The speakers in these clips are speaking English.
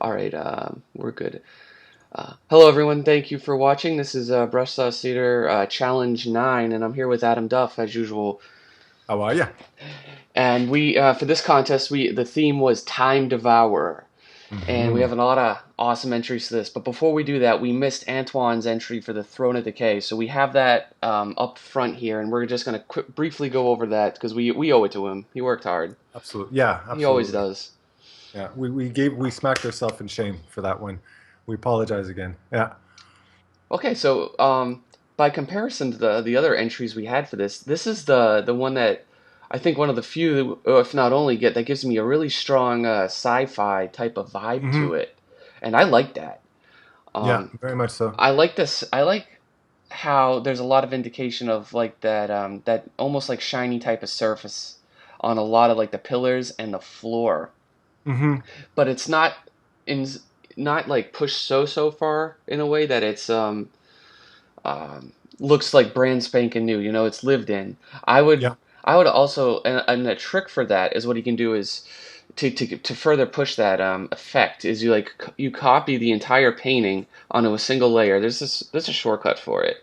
All right, we're good. Hello, everyone. Thank you for watching. This is Brush Sauce Theater Challenge 9, and I'm here with Adam Duff, as usual. How are you? And for this contest, the theme was Time Devourer, and we Hmm. have a lot of awesome entries to this. But before we do that, we missed Antoine's entry for the Throne of Decay, so we have that up front here, and we're just gonna briefly go over that because we owe it to him. He worked hard. Absolutely. Yeah, He always absolutely. does. Yeah, we smacked ourselves in shame for that one. We apologize again. Yeah. Okay, so by comparison to the other entries we had for this, this is the one that I think one of the few, or if not only, get that gives me a really strong sci-fi type of vibe Hmm. to it, and I like that. Yeah, Um, very much so. I like this. I like how there's a lot of indication of like that almost like shiny type of surface on a lot of like the pillars and the floor, Hmm. but it's not in not like pushed so far in a way that it's um, looks like brand spanking new. You know, it's lived in. I would Yeah. I would also and a trick for that is what you can do is to further push that effect is you copy the entire painting onto a single layer. There's a shortcut for it,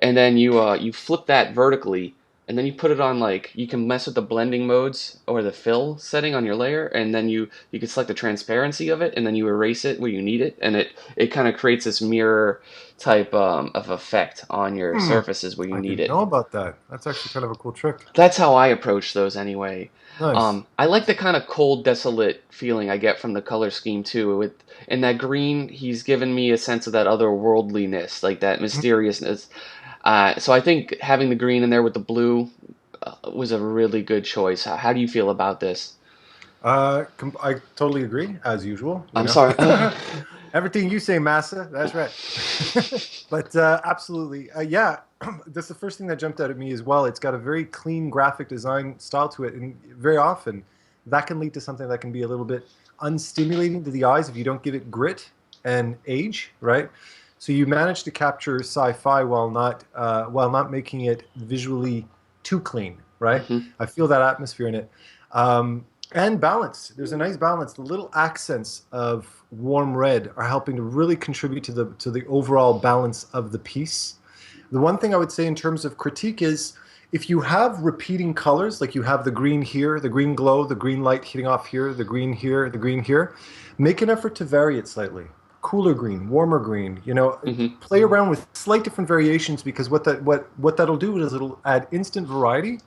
and then you flip that vertically. And then you put it on like you can mess with the blending modes or the fill setting on your layer, and then you can select the transparency of it, and then you erase it where you need it, and it kind of creates this mirror type of effect on your Hmm. surfaces where you I need didn't it. know about that. That's actually kind of a cool trick. That's how I approach those anyway. Nice. I like the kind of cold, desolate feeling I get from the color scheme too. With in that green, he's given me a sense of that otherworldliness, like that Mhm. mysteriousness. So I think having the green in there with the blue was a really good choice. How do you feel about this? I totally agree, as usual, you I'm know. sorry. Everything you say, Massa, that's right. But absolutely, yeah, that's the first thing that jumped out at me as well. It's got a very clean graphic design style to it, and very often that can lead to something that can be a little bit unstimulating to the eyes if you don't give it grit and age, right? So you manage to capture sci-fi while not making it visually too clean, right? Hmm. I feel that atmosphere in it. And balance. There's a nice balance. The little accents of warm red are helping to really contribute to the overall balance of the piece. The one thing I would say in terms of critique is if you have repeating colors, like you have the green here, the green glow, the green light hitting off here, the green here, the green here, make an effort to vary it slightly. Cooler green, warmer green, Hmm. play around with slight different variations because what that'll do is it'll add instant variety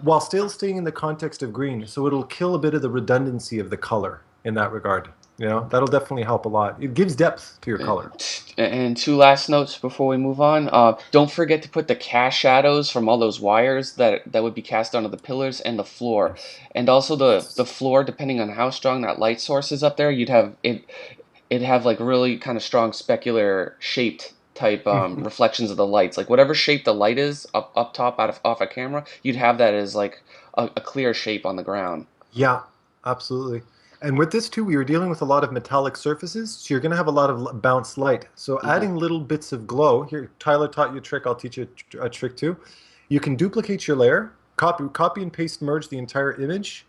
while still staying in the context of green. So it'll kill a bit of the redundancy of the color in that regard. That'll definitely help a lot. It gives depth to your color. And two last notes before we move on. Don't forget to put the cast shadows from all those wires that would be cast onto the pillars and the floor, Yes. and also the Yes. floor. Depending on how strong that light source is up there, you'd have it. It'd have like really kind of strong specular shaped type Mhm. reflections of the lights. Like whatever shape the light is up top off a camera, you'd have that as like a clear shape on the ground. Yeah, absolutely. And with this too, we were dealing with a lot of metallic surfaces, so you're going to have a lot of bounce light. So Hmm. adding little bits of glow here, Tyler taught you a trick. I'll teach you a trick too. You can duplicate your layer, copy and paste merge the entire image,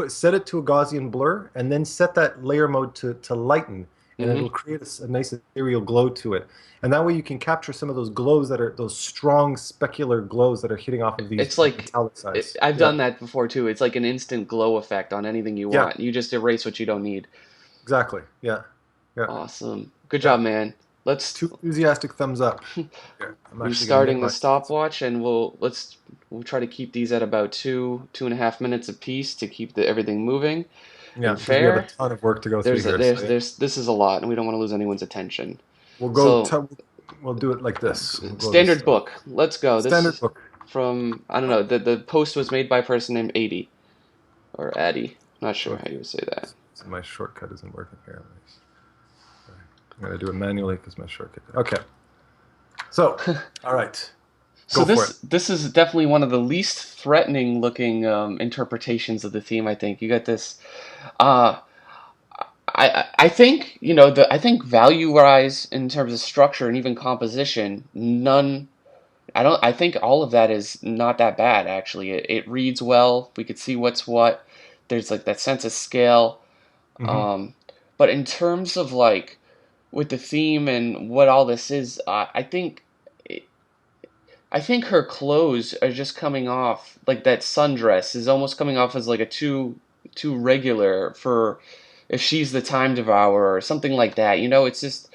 set it to a Gaussian blur, and then set that layer mode to lighten, and it'll Hmm. create a nice ethereal glow to it. And that way you can capture some of those glows that are those strong specular glows that are hitting off of these It's like metallic sides. I've Yeah. done that before too. It's like an instant glow effect on anything you Yeah. want. You just erase what you don't need. Exactly. Yeah. Yeah. Awesome. Good Yeah. job, man. Let's Two enthusiastic thumbs up. Yeah. I'm actually going to restarting the minimize this. stopwatch, and we'll try to keep these at about 2.5 minutes apiece to keep everything moving Yeah, and because we have a fair. ton of work to go through There's a, here. there's So yeah, there's this is a lot, and we don't want to lose anyone's attention. we'll go. So We'll do it like this. We'll go this standard book. Let's go. This standard is book. from I don't know. The post was made by a person named Adi or Addy. Not sure how Okay. you would say that. So my shortcut isn't working here. I'm going to do it manually because my shortcut. Okay. So, all right, So go for it. this is definitely one of the least threatening looking interpretations of the theme. I think you got this. Uh, I think I think value wise in terms of structure and even composition, none. I think all of that is not that bad actually. It reads well. We could see what's what. There's like that sense of scale. Hmm. Um, But in terms of like with the theme and what all this is, I think her clothes are just coming off like that sundress is almost coming off as like a too regular for if she's the time devourer or something like that. You know, it's just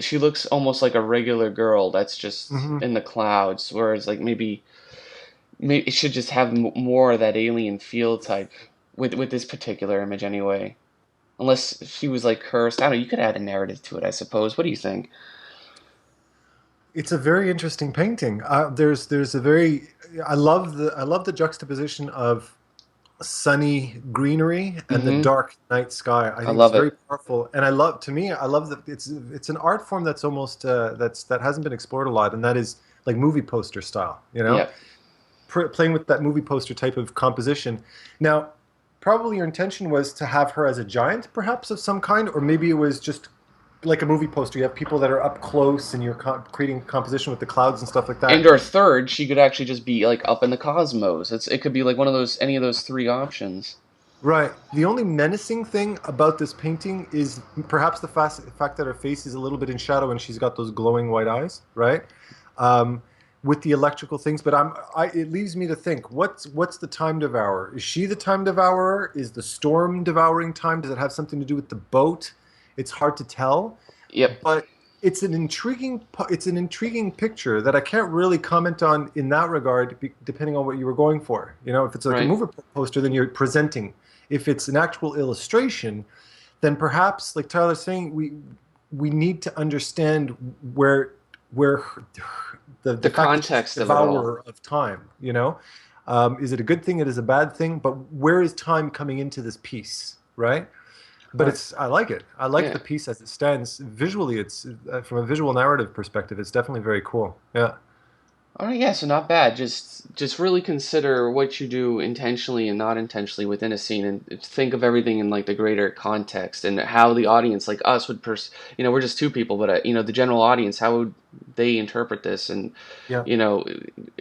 she looks almost like a regular girl that's just Hmm. in the clouds, whereas like maybe it should just have more of that alien feel type with this particular image anyway. Unless she was like cursed, I don't know. You could add a narrative to it, I suppose. What do you think? It's a very interesting painting. There's a very I love the juxtaposition of sunny greenery and the Mm-hmm. dark night sky. I I think it's love very it. powerful, and I love that it's an art form that's almost that hasn't been explored a lot, and that is like movie poster style. You know, Yeah. playing with that movie poster type of composition. Now, probably your intention was to have her as a giant, perhaps of some kind, or maybe it was just like a movie poster. You have people that are up close, and you're creating composition with the clouds and stuff like And that. or third, she could actually just be like up in the cosmos. It could be like one of those any of those three options. Right. The only menacing thing about this painting is perhaps the fact that her face is a little bit in shadow and she's got those glowing white eyes, right? Um, with the electrical things, but it leaves me to think, what's the time devourer? Is she the time devourer? Is the storm devouring time? Does it have something to do with the boat? It's hard to tell, Yep. but it's an intriguing picture that I can't really comment on in that regard, depending on what you were going for. You know, if it's like a Right. movie poster, then you're presenting. If it's an actual illustration, then perhaps, like Tyler's saying, we need to understand where the The fact that she's context the of it all. devourer of time. You know, is it a good thing? It is a bad thing. But where is time coming into this piece, right? But Right. it's I like it. I like Yeah. the piece as it stands visually. It's from a visual narrative perspective, it's definitely very cool. Yeah. All right, yeah, so not bad. Just really consider what you do intentionally and not intentionally within a scene, and think of everything in like the greater context and how the audience, like us, we're just two people, but the general audience, how would they interpret this, and Yeah. you know,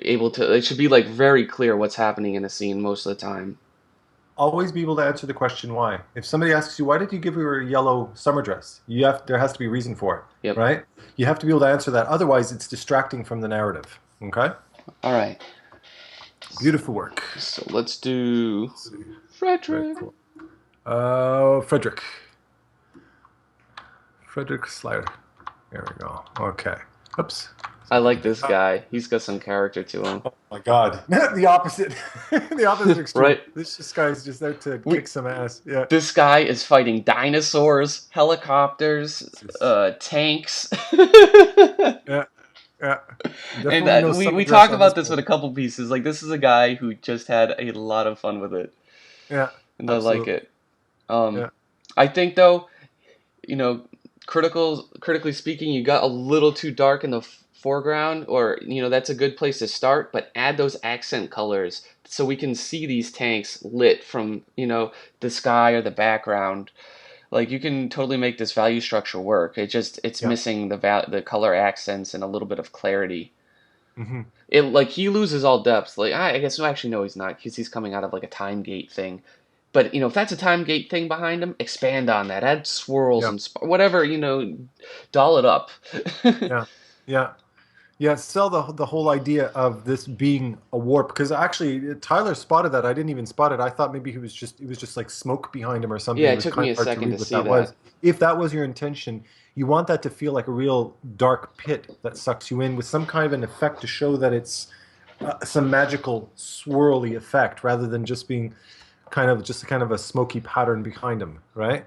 able to. It should be like very clear what's happening in a scene most of the time. Always be able to answer the question why. If somebody asks you why did you give her a yellow summer dress, there has to be a reason for it, Yep. right? You have to be able to answer that. Otherwise, it's distracting from the narrative. Okay. All right. Beautiful work. So let's do Let's see. Very Frederick. cool. Frederick. Frederick Slider. There we go. Okay. Oops. I like this guy. He's got some character to him. Oh my God. The opposite. The opposite extreme. Right? This guy's just out to We kick some ass. Yeah. This guy is fighting dinosaurs, helicopters, Just- tanks. yeah. Yeah. And Definitely no we summer we dress talk on this about this with boy. a couple pieces. Like this is a guy who just had a lot of fun with it, Yeah. and I like Absolutely. it. Um, Yeah. I think though, you know, critically speaking, you got a little too dark in the foreground, or that's a good place to start. But add those accent colors so we can see these tanks lit from the sky or the background. Like you can totally make this value structure work. It's Yeah. missing the color accents and a little bit of clarity. Hmm. It like he loses all depth. Like I guess no, actually no, he's not because he's coming out of like a time gate thing. But if that's a time gate thing behind him, expand on that. Add swirls Yeah. and whatever. Doll it up. Yeah. Yeah. Yeah, sell the whole idea of this being a warp because actually Tyler spotted that. I didn't even spot it. I thought maybe it was just like smoke behind him or something. Yeah, It it was took kind me of a hard to second read to what see that that. was. If that was your intention, you want that to feel like a real dark pit that sucks you in with some kind of an effect to show that it's some magical swirly effect rather than just being kind of a smoky pattern behind him, right?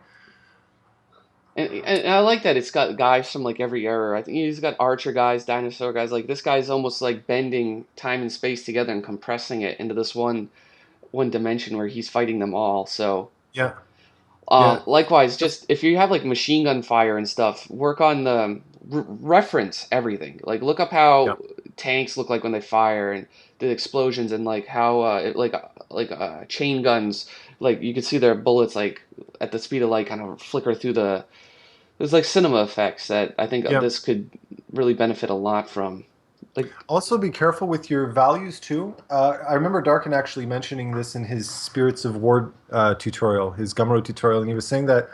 And I like that it's got guys from like every era. I think he's got archer guys, dinosaur guys. Like this guy's almost like bending time and space together and compressing it into this one dimension where he's fighting them all. So Yeah, yeah, likewise, just if you have like machine gun fire and stuff, work on the reference everything. Like look up yeah, how tanks look like when they fire and the explosions and like how chain guns, like you can see their bullets like at the speed of light kind of flicker through the. There's like cinema effects that I think yeah. this could really benefit a lot from. Like Also, be careful with your values too. I remember Darkin actually mentioning this in his Spirits of War tutorial, his Gumroad tutorial, and he was saying that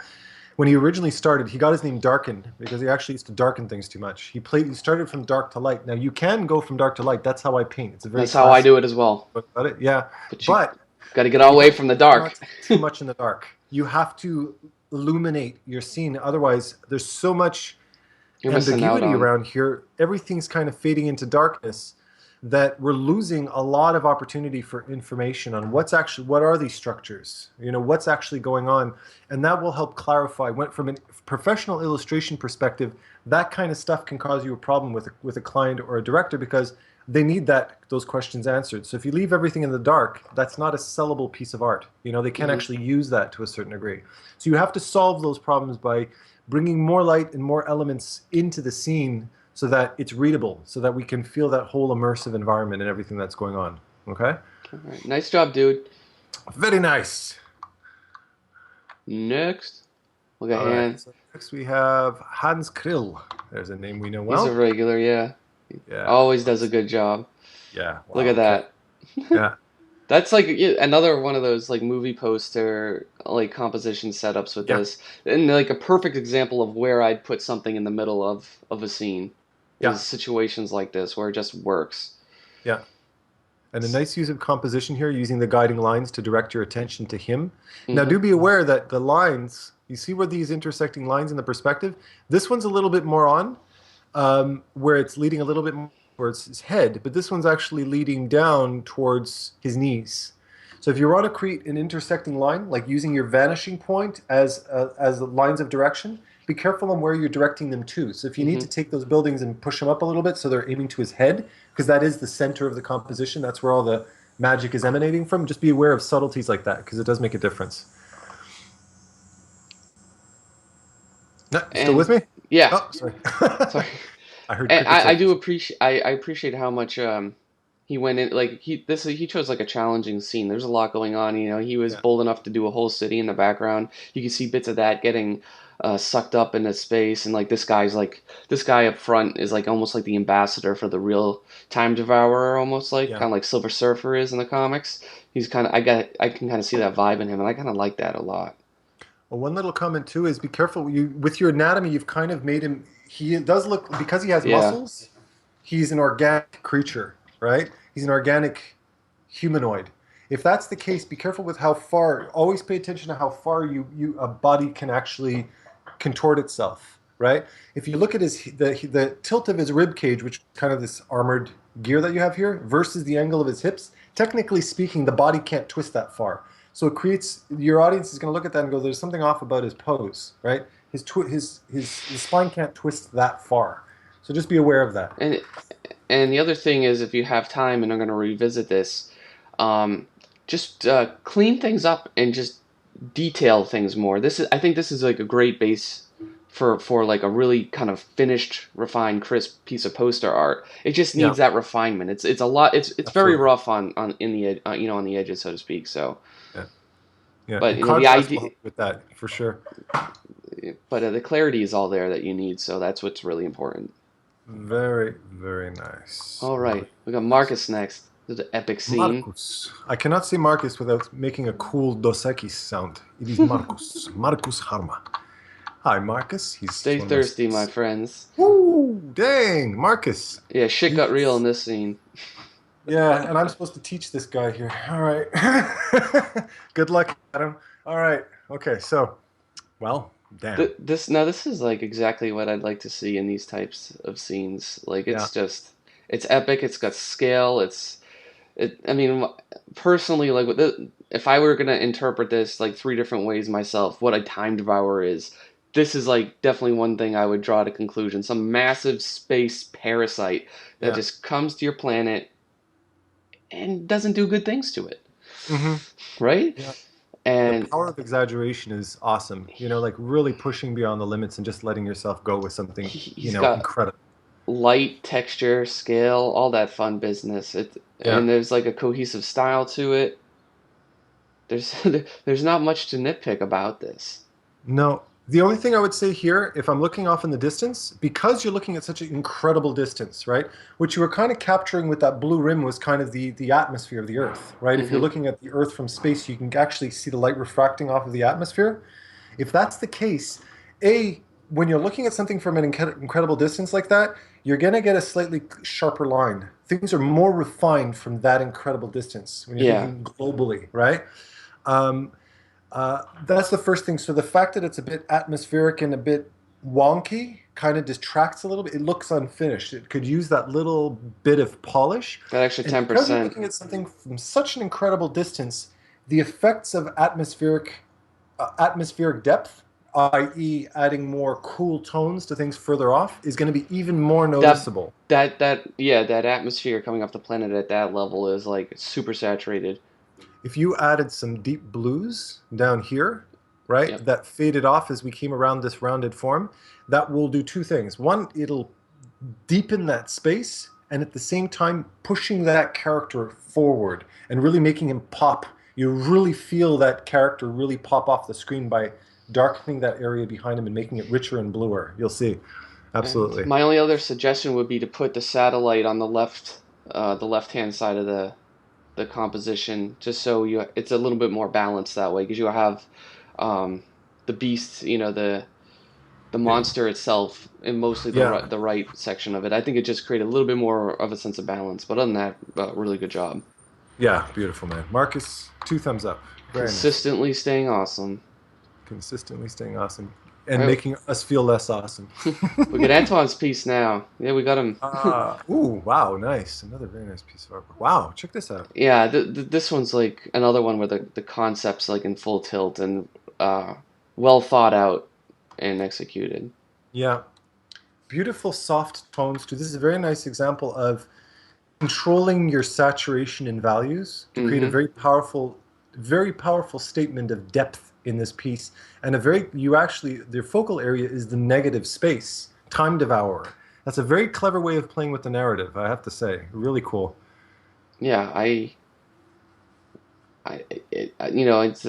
when he originally started, he got his name Darken because he actually used to darken things too much. He started from dark to light. Now you can go from dark to light. That's how I paint. It's a very That's how I classic do it as well. way about it. Yeah, But you but got to get you away have to from the try not dark. to be too much in the dark. You have to illuminate your scene. Otherwise, there's so much You're missing out ambiguity on. around here. Everything's kind of fading into darkness that we're losing a lot of opportunity for information on what are these structures, what's actually going on, and that will help clarify. From a professional illustration perspective, that kind of stuff can cause you a problem with a client or a director because they need those questions answered. So if you leave everything in the dark, that's not a sellable piece of art. They can't Hmm. actually use that to a certain degree. So you have to solve those problems by bringing more light and more elements into the scene so that it's readable, so that we can feel that whole immersive environment and everything that's going on. Okay? All right. Nice job, dude. Very nice. Next, we'll get All right. Han. So next we have Hans Krill. There's a name we know He's a well. regular, yeah. Yeah. Always does a good job. Yeah. Look Wow. at Okay. that. Yeah. That's like another one of those like movie poster like composition setups with Yeah. this, and like a perfect example of where I'd put something in the middle of a scene is Yeah. situations like this where it just works. Yeah. And a nice use of composition here, using the guiding lines to direct your attention to him. Now, Hmm. do be aware that the lines, you see where these intersecting lines in the perspective? This one's a little bit more on, where it's leading a little bit more towards his head, but this one's actually leading down towards his knees. So if you want to create an intersecting line, like using your vanishing point as lines of direction, be careful on where you're directing them to. So if you need Hmm. to take those buildings and push them up a little bit so they're aiming to his head, because that is the center of the composition, that's where all the magic is emanating from. Just be aware of subtleties like that because it does make a difference. No, you still with And me? yeah, Oh, sorry. sorry. I heard And crickets. I do appreciate I appreciate how much he went in like he chose like a challenging scene. There's a lot going on. He was Yeah, bold enough to do a whole city in the background. You can see bits of that getting sucked up into space, and like this guy up front is like almost like the ambassador for the real time devourer, almost like yeah. kind of like Silver Surfer is in the comics. He's kind of I can kind of see that vibe in him, and I kind of like that a lot. Well, one little comment too is be careful. With your anatomy, you've kind of made him. He does look, because he has Yeah, muscles. He's an organic creature, right? He's an organic humanoid. If that's the case, be careful with how far. Always pay attention to how far a body can actually contort itself, right? If you look at the tilt of his rib cage, which is kind of this armored gear that you have here, versus the angle of his hips, technically speaking, the body can't twist that far. So it creates, your audience is going to look at that and go, "There's something off about his pose, right? His spine can't twist that far." So just be aware of that. and and the other thing is, if you have time and are going to revisit this, um, just clean things up and just detail things more. I think this is like a great base for like a really kind of finished, refined, crisp piece of poster art. It just Yeah, needs that refinement. It's a lot. It's very absolutely. rough on in the on the edges, so to speak. So, Yeah, yeah. but And the contrast will idea, help with that for sure. but the clarity is all there that you need. So that's what's really important. Very, very nice. All Very right, we got nice. Marcus next. This is an epic scene. Marcus. I cannot say Marcus without making a cool Dos Equis sound. It is Marcus. Marcus Harma. Hi, Marcus. He's Stay one of my thirsty, my students. friends. Woo! Dang, Marcus. Yeah, shit got real in He's this scene. Yeah, and I'm supposed to teach this guy here. All right. Good luck, Adam. All right. Okay. So, well, damn. This is like exactly what I'd like to see in these types of scenes. Like Yeah. it's epic. It's got scale. I mean, personally, like if I were gonna interpret this like three different ways myself, what a time devourer is, this is like definitely one thing I would draw to conclusion. Some massive space parasite that Yeah. just comes to your planet and doesn't do good things to it, Hmm. right? Yeah. The And power of exaggeration is awesome. Like really pushing beyond the limits and just letting yourself go with something, he's got incredible. light, texture, scale, all that fun business. Yeah. And there's like a cohesive style to it. There's there's not much to nitpick about this. No, the only thing I would say here, if I'm looking off in the distance, because you're looking at such an incredible distance, right? What you were kind of capturing with that blue rim was kind of the atmosphere of the Earth, right? If you're Hmm. looking at the Earth from space, you can actually see the light refracting off of the atmosphere. If that's the case, A, when you're looking at something from an incredible distance like that, you're going to get a slightly sharper line. Things are more refined from that incredible distance when you're Yeah, thinking globally, right? Um, that's the first thing. So the fact that it's a bit atmospheric and a bit wonky kind of distracts a little bit. It looks unfinished. It could use that little bit of polish. that extra And because you're 10%. looking at something from such an incredible distance, the effects of atmospheric depth, i.e., adding more cool tones to things further off, is going to be even more That noticeable. yeah, that atmosphere coming off the planet at that level is like super saturated. If you added some deep blues down here, right, Yep. that faded off as we came around this rounded form, that will do two things. One, it'll deepen that space and at the same time pushing that character forward and really making him pop. You really feel that character really pop off the screen by darkening that area behind him and making it richer and bluer. You'll see. And Absolutely. my only other suggestion would be to put the satellite on the left-hand side of the composition, just so you it's a little bit more balanced that way, because you have um, the beast, the monster itself, in mostly Yeah. the right section of it. I think it just created a little bit more of a sense of balance. But other than that, really good job. Yeah. Beautiful, man. Marcus, two thumbs up. Very nice. Consistently staying awesome. Consistently staying awesome All and right, making us feel less awesome. we get Antoine's piece now. Yeah, we got him. Ooh, wow, nice. Another very nice piece of artwork. Wow, check this out. Yeah, this one's like another one where the concept's like in full tilt and uh, well thought out and executed. Yeah, beautiful soft tones too. This is a very nice example of controlling your saturation and values to create a Mm-hmm. very powerful statement of depth in this piece. And a very, you actually, their focal area is the negative space, time devourer. That's a very clever way of playing with the narrative, I have to say. Really cool. Yeah,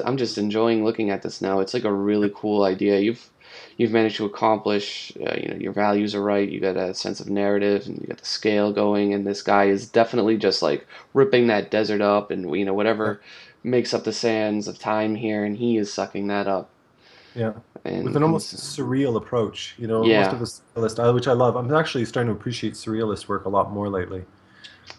I'm just enjoying looking at this now. It's like a really cool idea. You've managed to accomplish. Your values are right. You got a sense of narrative, and you got the scale going. And this guy is definitely just like ripping that desert up, and Yeah. whatever makes up the sands of time here, and he is sucking that up. Yeah. With And an almost surreal approach, almost yeah, of a surrealist, which I love. I'm actually starting to appreciate surrealist work a lot more lately.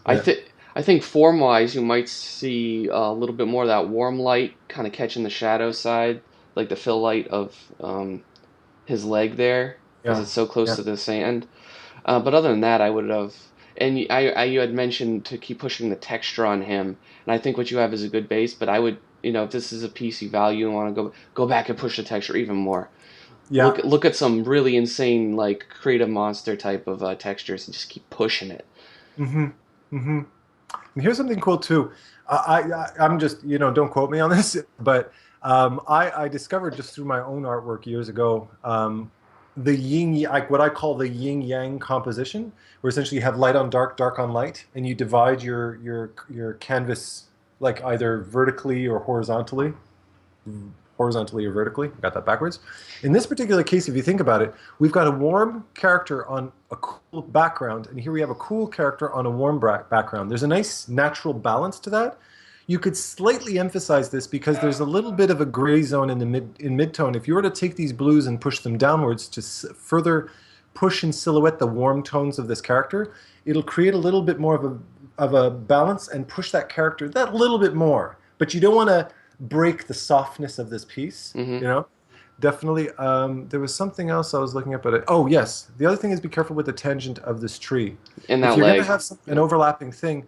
I Yeah. think I think form wise, you might see a little bit more of that warm light kind of catching the shadow side, like the fill light of his leg there, because Yeah. it's so close Yeah. to the sand. But other than that, I would have. And you had mentioned to keep pushing the texture on him, and I think what you have is a good base. But I would, if this is a PC value and want to go back and push the texture even more. Yeah. Look at some really insane like creative monster type of textures and just keep pushing it. Mm-hmm. Mm-hmm. And here's something cool too. I'm just, don't quote me on this, but I discovered just through my own artwork years ago the like what I call the yin yang composition, where essentially you have light on dark, dark on light, and you divide your canvas like either vertically or horizontally or vertically. Got that backwards. In this particular case, if you think about it, we've got a warm character on a cool background, and here we have a cool character on a warm background. There's a nice natural balance to that. You could slightly emphasize this because there's a little bit of a gray zone in the mid-tone. If you were to take these blues and push them downwards to further push and silhouette the warm tones of this character, it'll create a little bit more of a balance and push that character that little bit more. But you don't want to break the softness of this piece, Hmm. Definitely. There was something else I was looking at, but oh yes, the other thing is be careful with the tangent of this tree. In If that you're going to leg. have an Yep. overlapping thing,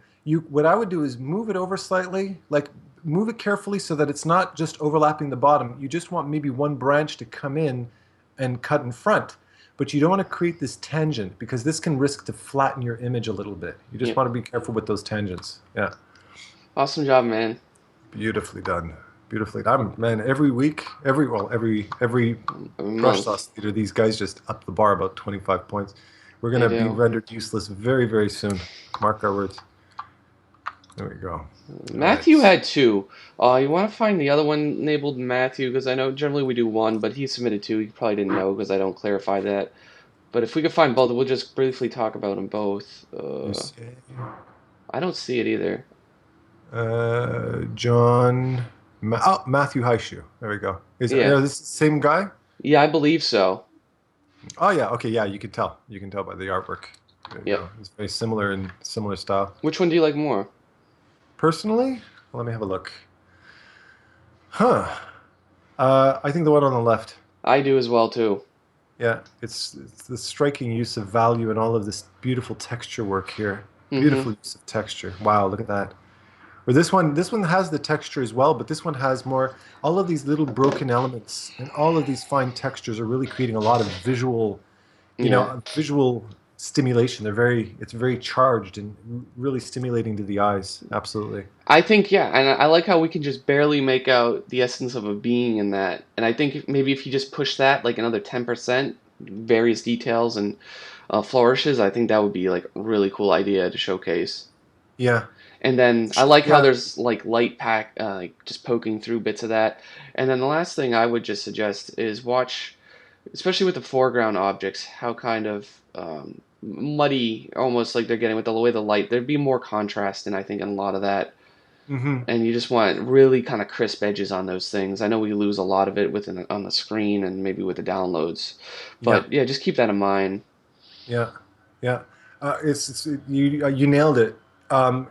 what I would do is move it over slightly, like move it carefully so that it's not just overlapping the bottom. You just want maybe one branch to come in and cut in front, but you don't want to create this tangent because this can risk to flatten your image a little bit. You just Yep. want to be careful with those tangents. Yeah. Awesome job, man. Beautifully done. Beautifully done. Man, every week, every Every brush month. sauce theater, these guys just up the bar about 25 points. We're They gonna be do. rendered useless very, very soon. Mark our words. There we go. Matthew Nice. had two. You want to find the other one labeled Matthew, because I know generally we do one, but he submitted two. He probably didn't know because I don't clarify that. But if we could find both, we'll just briefly talk about them both. You say I don't see it either. John Matthew Haishu. There we go. Yeah, This the same guy? yeah, I believe so. Oh yeah. Okay. Yeah. You can tell. You can tell by the artwork. There you Yep. go. It's very similar in similar style. Which one do you like more? Personally, let me have a look. Huh. I think the one on the left. I do as well too. Yeah, it's the striking use of value and all of this beautiful texture work here. Mm-hmm. Beautiful use of texture. Wow, look at that. Or this one has the texture as well, but this one has more. All of these little broken elements and all of these fine textures are really creating a lot of visual, Yeah. visual stimulation. It's very charged and really stimulating to the eyes. Absolutely. I think yeah, and I like how we can just barely make out the essence of a being in that. And I think maybe if you just push that like another 10%, various details and flourishes, I think that would be like a really cool idea to showcase. Yeah. And then I like how Yeah. there's like light pack, like just poking through bits of that. And then the last thing I would just suggest is watch, especially with the foreground objects, how kind of muddy, almost like they're getting with the way the light. There'd be more contrast, and I think in a lot of that. Hmm. And you just want really kind of crisp edges on those things. I know we lose a lot of it on the screen and maybe with the downloads, Yeah. but yeah, just keep that in mind. Yeah. Yeah. You nailed it.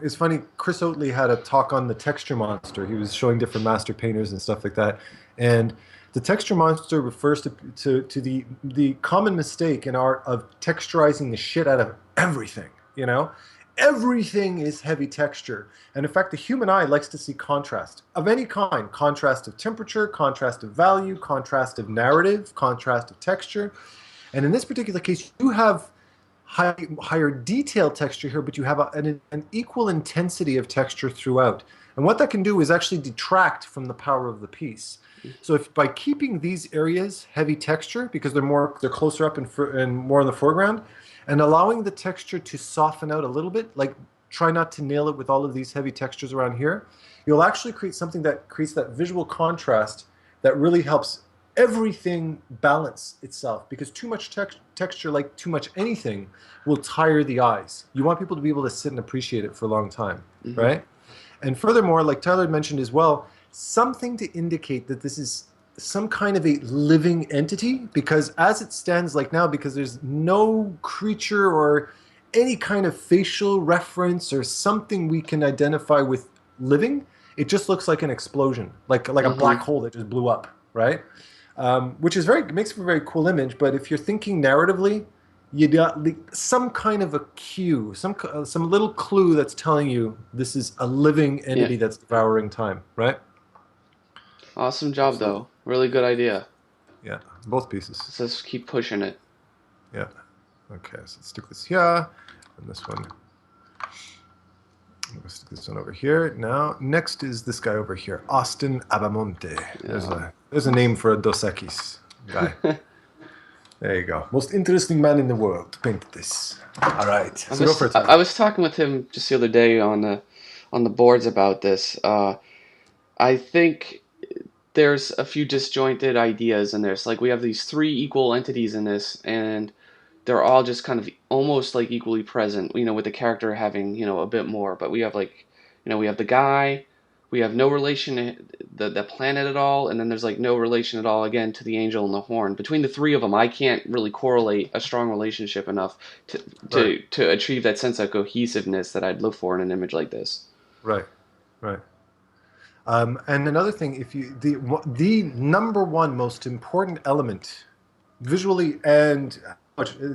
It's funny. Chris Oatley had a talk on the texture monster. He was showing different master painters and stuff like that. And the texture monster refers to the common mistake in art of texturizing the shit out of everything. You know, everything is heavy texture. And in fact, the human eye likes to see contrast of any kind: contrast of temperature, contrast of value, contrast of narrative, contrast of texture. And in this particular case, you have higher detail texture here, but you have an equal intensity of texture throughout. And what that can do is actually detract from the power of the piece. So if by keeping these areas heavy texture, because they're closer up and more in the foreground, and allowing the texture to soften out a little bit, like try not to nail it with all of these heavy textures around here, you'll actually create something that creates that visual contrast that really helps everything balance itself, because too much texture, like too much anything, will tire the eyes. You want people to be able to sit and appreciate it for a long time, Hmm. right? And furthermore, like Tyler had mentioned as well, something to indicate that this is some kind of a living entity, because as it stands like now, because there's no creature or any kind of facial reference or something we can identify with living, it just looks like an explosion, like a black Hmm. hole that just blew up, right? Which is makes for a very cool image. But if you're thinking narratively, you got some kind of a cue, some little clue that's telling you this is a living Yeah. entity that's devouring time, right? Awesome job, Absolutely. though. Really good idea. Yeah, both pieces. Let's just keep pushing it. Yeah. Okay, so let's stick this here, and this one. Let's stick this one over here. Now, next is this guy over here, Austin Abamonte. Yeah. There's a name for a Dos Equis guy. There you go. Most interesting man in the world to paint this. All right. So go for it, I Tyler. was talking with him just the other day on the boards about this. I think there's a few disjointed ideas in this. Like we have these three equal entities in this, and they're all just kind of almost like equally present. You know, with the character having a bit more, but we have like we have the guy, we have no relation to the planet at all, and then there's like no relation at all again to the angel and the horn. Between the three of them, I can't really correlate a strong relationship enough to Right, to achieve that sense of cohesiveness that I'd look for in an image like this. right, right. And another thing, if you the number one most important element, visually and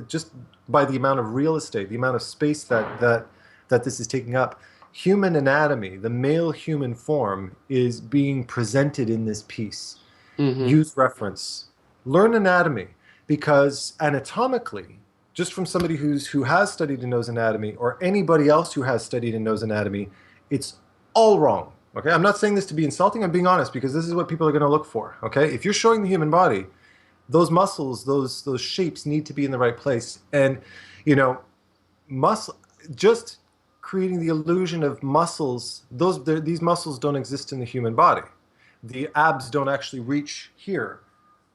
just by the amount of real estate, the amount of space that this is taking up, human anatomy, the male human form is being presented in this piece. Mm-hmm. Use reference, learn anatomy, because anatomically, just from somebody who has studied and knows anatomy, or anybody else who has studied and knows anatomy, it's all wrong. Okay, I'm not saying this to be insulting. I'm being honest, because this is what people are going to look for. Okay, if you're showing the human body, those muscles, those shapes need to be in the right place, and you know, muscle just creating the illusion of muscles. These muscles don't exist in the human body. The abs don't actually reach here.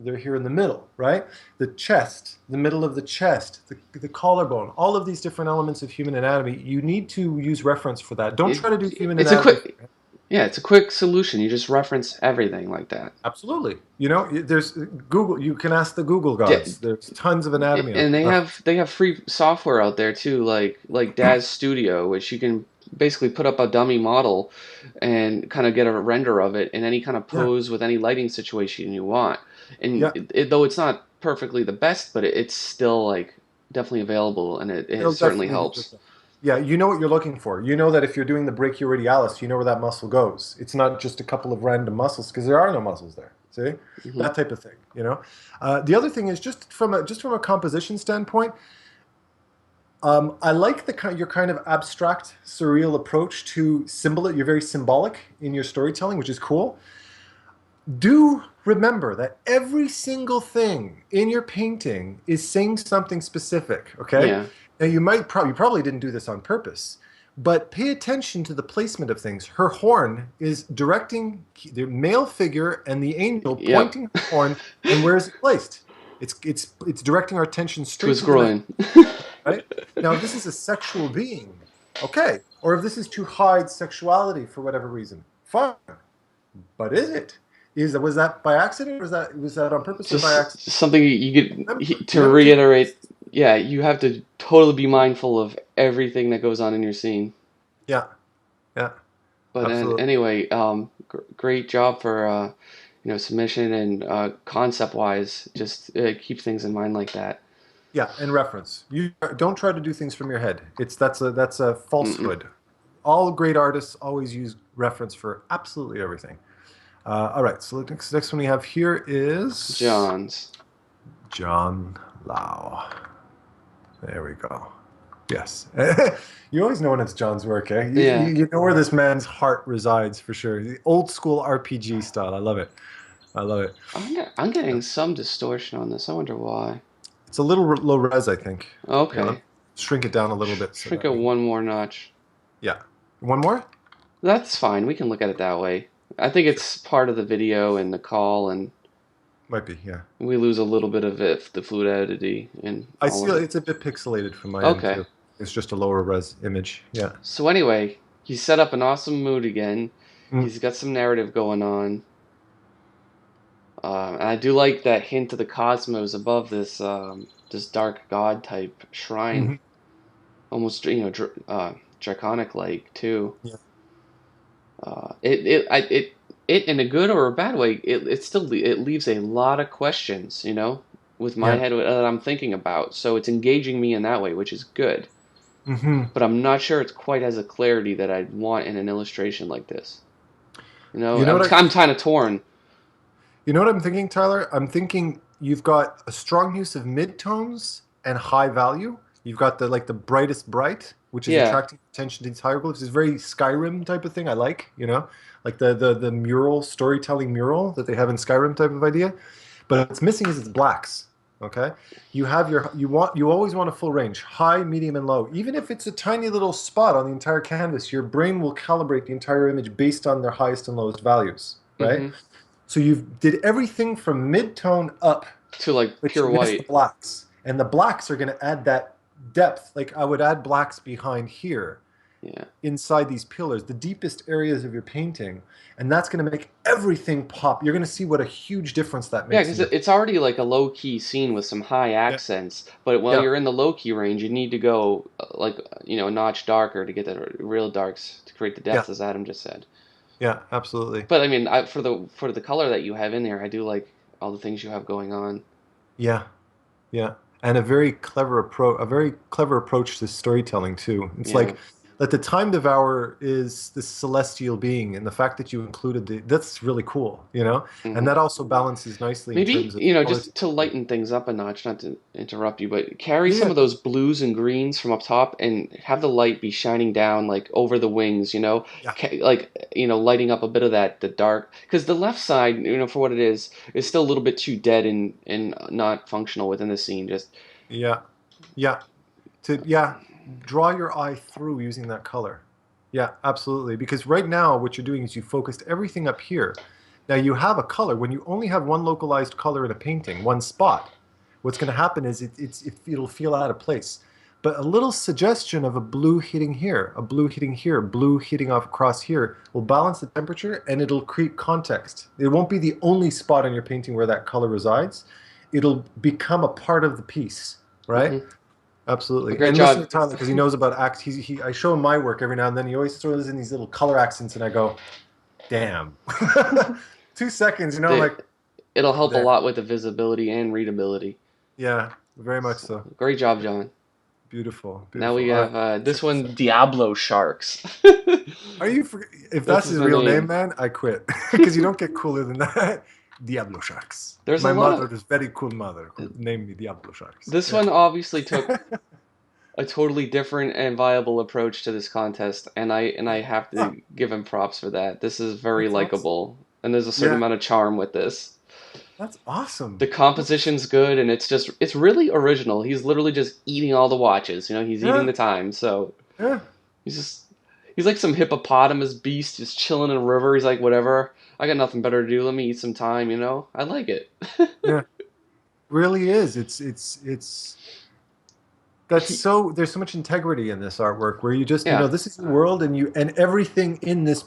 They're here in the middle, right? The chest, the middle of the chest, the collarbone, all of these different elements of human anatomy, you need to use reference for that. Don't It, try to do human it's a anatomy. quick. Yeah, it's a quick solution. You just reference everything like that. Absolutely. You know, there's Google. You can ask the Google Yeah, gods. There's tons of anatomy on and there. they have free software out there too, like Daz Studio, which you can basically put up a dummy model and kind of get a render of it in any kind of Yeah, pose with any lighting situation you want. And yeah. though it's not perfectly the best, but it's still like definitely available, and it It'll certainly definitely do the helps. thing. Yeah, you know what you're looking for. You know that if you're doing the brachioradialis, you know where that muscle goes. It's not just a couple of random muscles because there are no muscles there. See, Hmm. that type of thing. You know, the other thing is just from a composition standpoint. I like the your kind of abstract, surreal approach to symbol. You're very symbolic in your storytelling, which is cool. Do remember that every single thing in your painting is saying something specific. Okay. Yeah, Now you probably didn't do this on purpose, but pay attention to the placement of things. Her horn is directing the male figure and the angel yep, pointing her horn, and where is it placed? It's directing our attention to straight his to the neck. groin. Right? Now, if this is a sexual being, okay. Or if this is to hide sexuality for whatever reason, fine. But is it? Was that by accident, or was that on purpose or by Just accident? something you get You to never take. reiterate. Yeah, you have to totally be mindful of everything that goes on in your scene. Yeah, yeah, But absolutely. anyway, great job for submission and concept wise. Just keep things in mind like that. Yeah, and reference. You don't try to do things from your head. That's a Mm-mm. falsehood. All great artists always use reference for absolutely everything. All right, so the next one we have here is Johns. John Lau. There we go. Yes. You always know when it's John's work, eh? You, you, Yeah, you know where this man's heart resides for sure. The old school RPG style. I love it. I love it. I'm Yeah. getting some distortion on this. I wonder why. It's a little low res, I think. Here, let me Okay, shrink it down a little bit so shrink that it we can. one more notch. Yeah. One more? That's fine. We can look at it that way. I think Sure. it's part of the video and the call, and Might be, yeah. we lose a little bit of it, the fluidity and I all see of it. it's a bit pixelated from my end Okay. too. It's just a lower res image. Yeah. So anyway, he set up an awesome mood again. Mm. He's got some narrative going on. And I do like that hint of the cosmos above this dark god type shrine, Hmm. almost draconic like too. Yeah. It in a good or a bad way, it still it leaves a lot of questions, with my Yeah. head that I'm thinking about. So it's engaging me in that way, which is good. Hmm. But I'm not sure it's quite as a clarity that I'd want in an illustration like this. You know what I'm kind of torn. I'm thinking, Tyler? I'm thinking you've got a strong use of midtones and high value. You've got the brightest bright, which is Yeah. attracting attention to these hieroglyphs. It's very Skyrim type of thing. I like the mural storytelling mural that they have in Skyrim type of idea. But what's missing is its blacks. Okay, you always want a full range, high, medium, and low. Even if it's a tiny little spot on the entire canvas, your brain will calibrate the entire image based on their highest and lowest values. Right? Hmm. So you did everything from mid-tone up, To like but pure you missed the white. blacks. And the blacks are going to add that depth. Like I would add blacks behind here, Yeah. inside these pillars, the deepest areas of your painting. And that's going to make everything pop. You're going to see what a huge difference that Yeah, makes in because your. it's already like a low key scene with some high Yeah. accents, but while Yeah. you're in the low key range, you need to go a notch darker to get the real darks to create the Yeah. depth, as Adam just said. Yeah. Absolutely. But I mean, for the color that you have in there, I do like all the things you have going on. Yeah. Yeah. And a very clever approach to storytelling too. It's Yeah. like that the time devourer is this celestial being, and the fact that you included that's really cool, and Hmm. that also balances nicely in Maybe, terms of color. just to lighten things up a notch, not to interrupt you, but carry Yeah, some yeah, of those blues and greens from up top and have the light be shining down like over the wings, yeah, lighting up a bit of the dark. Because the left side, for what it is still a little bit too dead and not functional within the scene. Just yeah, yeah. Yeah, draw your eye through using that color. Yeah, absolutely. Because right now, what you're doing is you focused everything up here. Now you have a color. When you only have one localized color in a painting, one spot, what's going to happen is it'll feel out of place. but a little suggestion of a blue hitting here, a blue hitting here, blue hitting off across here will balance the temperature and it'll create context. It won't be the only spot on your painting where that color resides. It'll become a part of the piece, right? Hmm. Absolutely. Great And listen job. to Tyler because he knows about act. I show him my work every now and then. He always throws in these little color accents, and I go, "Damn." 2 seconds, I'm like, It, it'll help a there. lot with the visibility and readability. Yeah, very much So, so. great job, John. Beautiful, Now beautiful. we All right, have this check this one, out. Diablo Sharks. Are you? If This that's is his the real name, name. man, I quit because you don't get cooler than that. Diablo Sharks. There's a My lot mother of is very cool mother who named me Diablo Sharks. this Yeah. one obviously took a totally different and viable approach to this contest, and I have Huh, to give him props for that. This is very that's awesome. likable, and there's a certain Yeah, amount of charm with this. that's awesome. The composition's good, and it's really original. He's literally just eating all the watches. He's eating Yeah, the time, so yeah, he's just he's like some hippopotamus beast just chilling in a river. He's like, whatever. I got nothing better to do. Let me eat some time. I like it. yeah. Really is. It's that's He, so there's so much integrity in this artwork where you just, yeah, this is the world and everything in this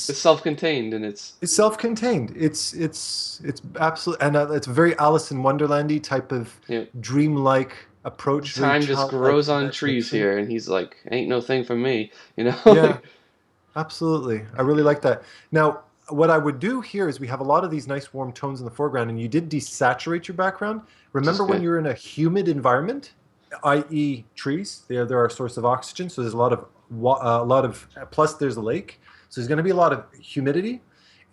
it's piece self-contained, and it's is self-contained. It's absolute and it's a very Alice in Wonderlandy type of you know, dreamlike approach, very time just childlike grows on trees imagination. here, and he's like, ain't no thing for me. Yeah, Like, absolutely. I really like that. Now, what I would do here is we have a lot of these nice warm tones in the foreground, and you did desaturate your background. which is Remember when good. you're in a humid environment, i.e., trees? They're our source of oxygen, so there's a lot of plus there's a lake, so there's going to be a lot of humidity.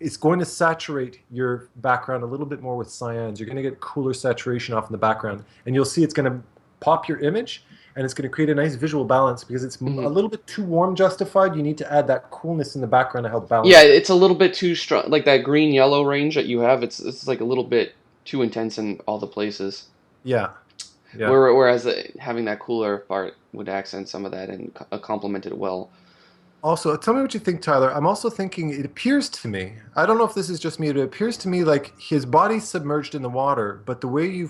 It's going to saturate your background a little bit more with cyans. You're going to get cooler saturation off in the background, and you'll see it's going to pop your image, and it's going to create a nice visual balance because it's a Hmm. little bit too warm justified. You need to add that coolness in the background to help Yeah, balance it. it's a little bit too strong. Like that green yellow range that you have, it's like a little bit too intense in all the places. Yeah, yeah. Whereas having that cooler part would accent some of that and complement it well. Also, tell me what you think, Tyler. I'm also thinking it appears to me, I don't know if this is just me, but it appears to me like his body's submerged in the water, but the way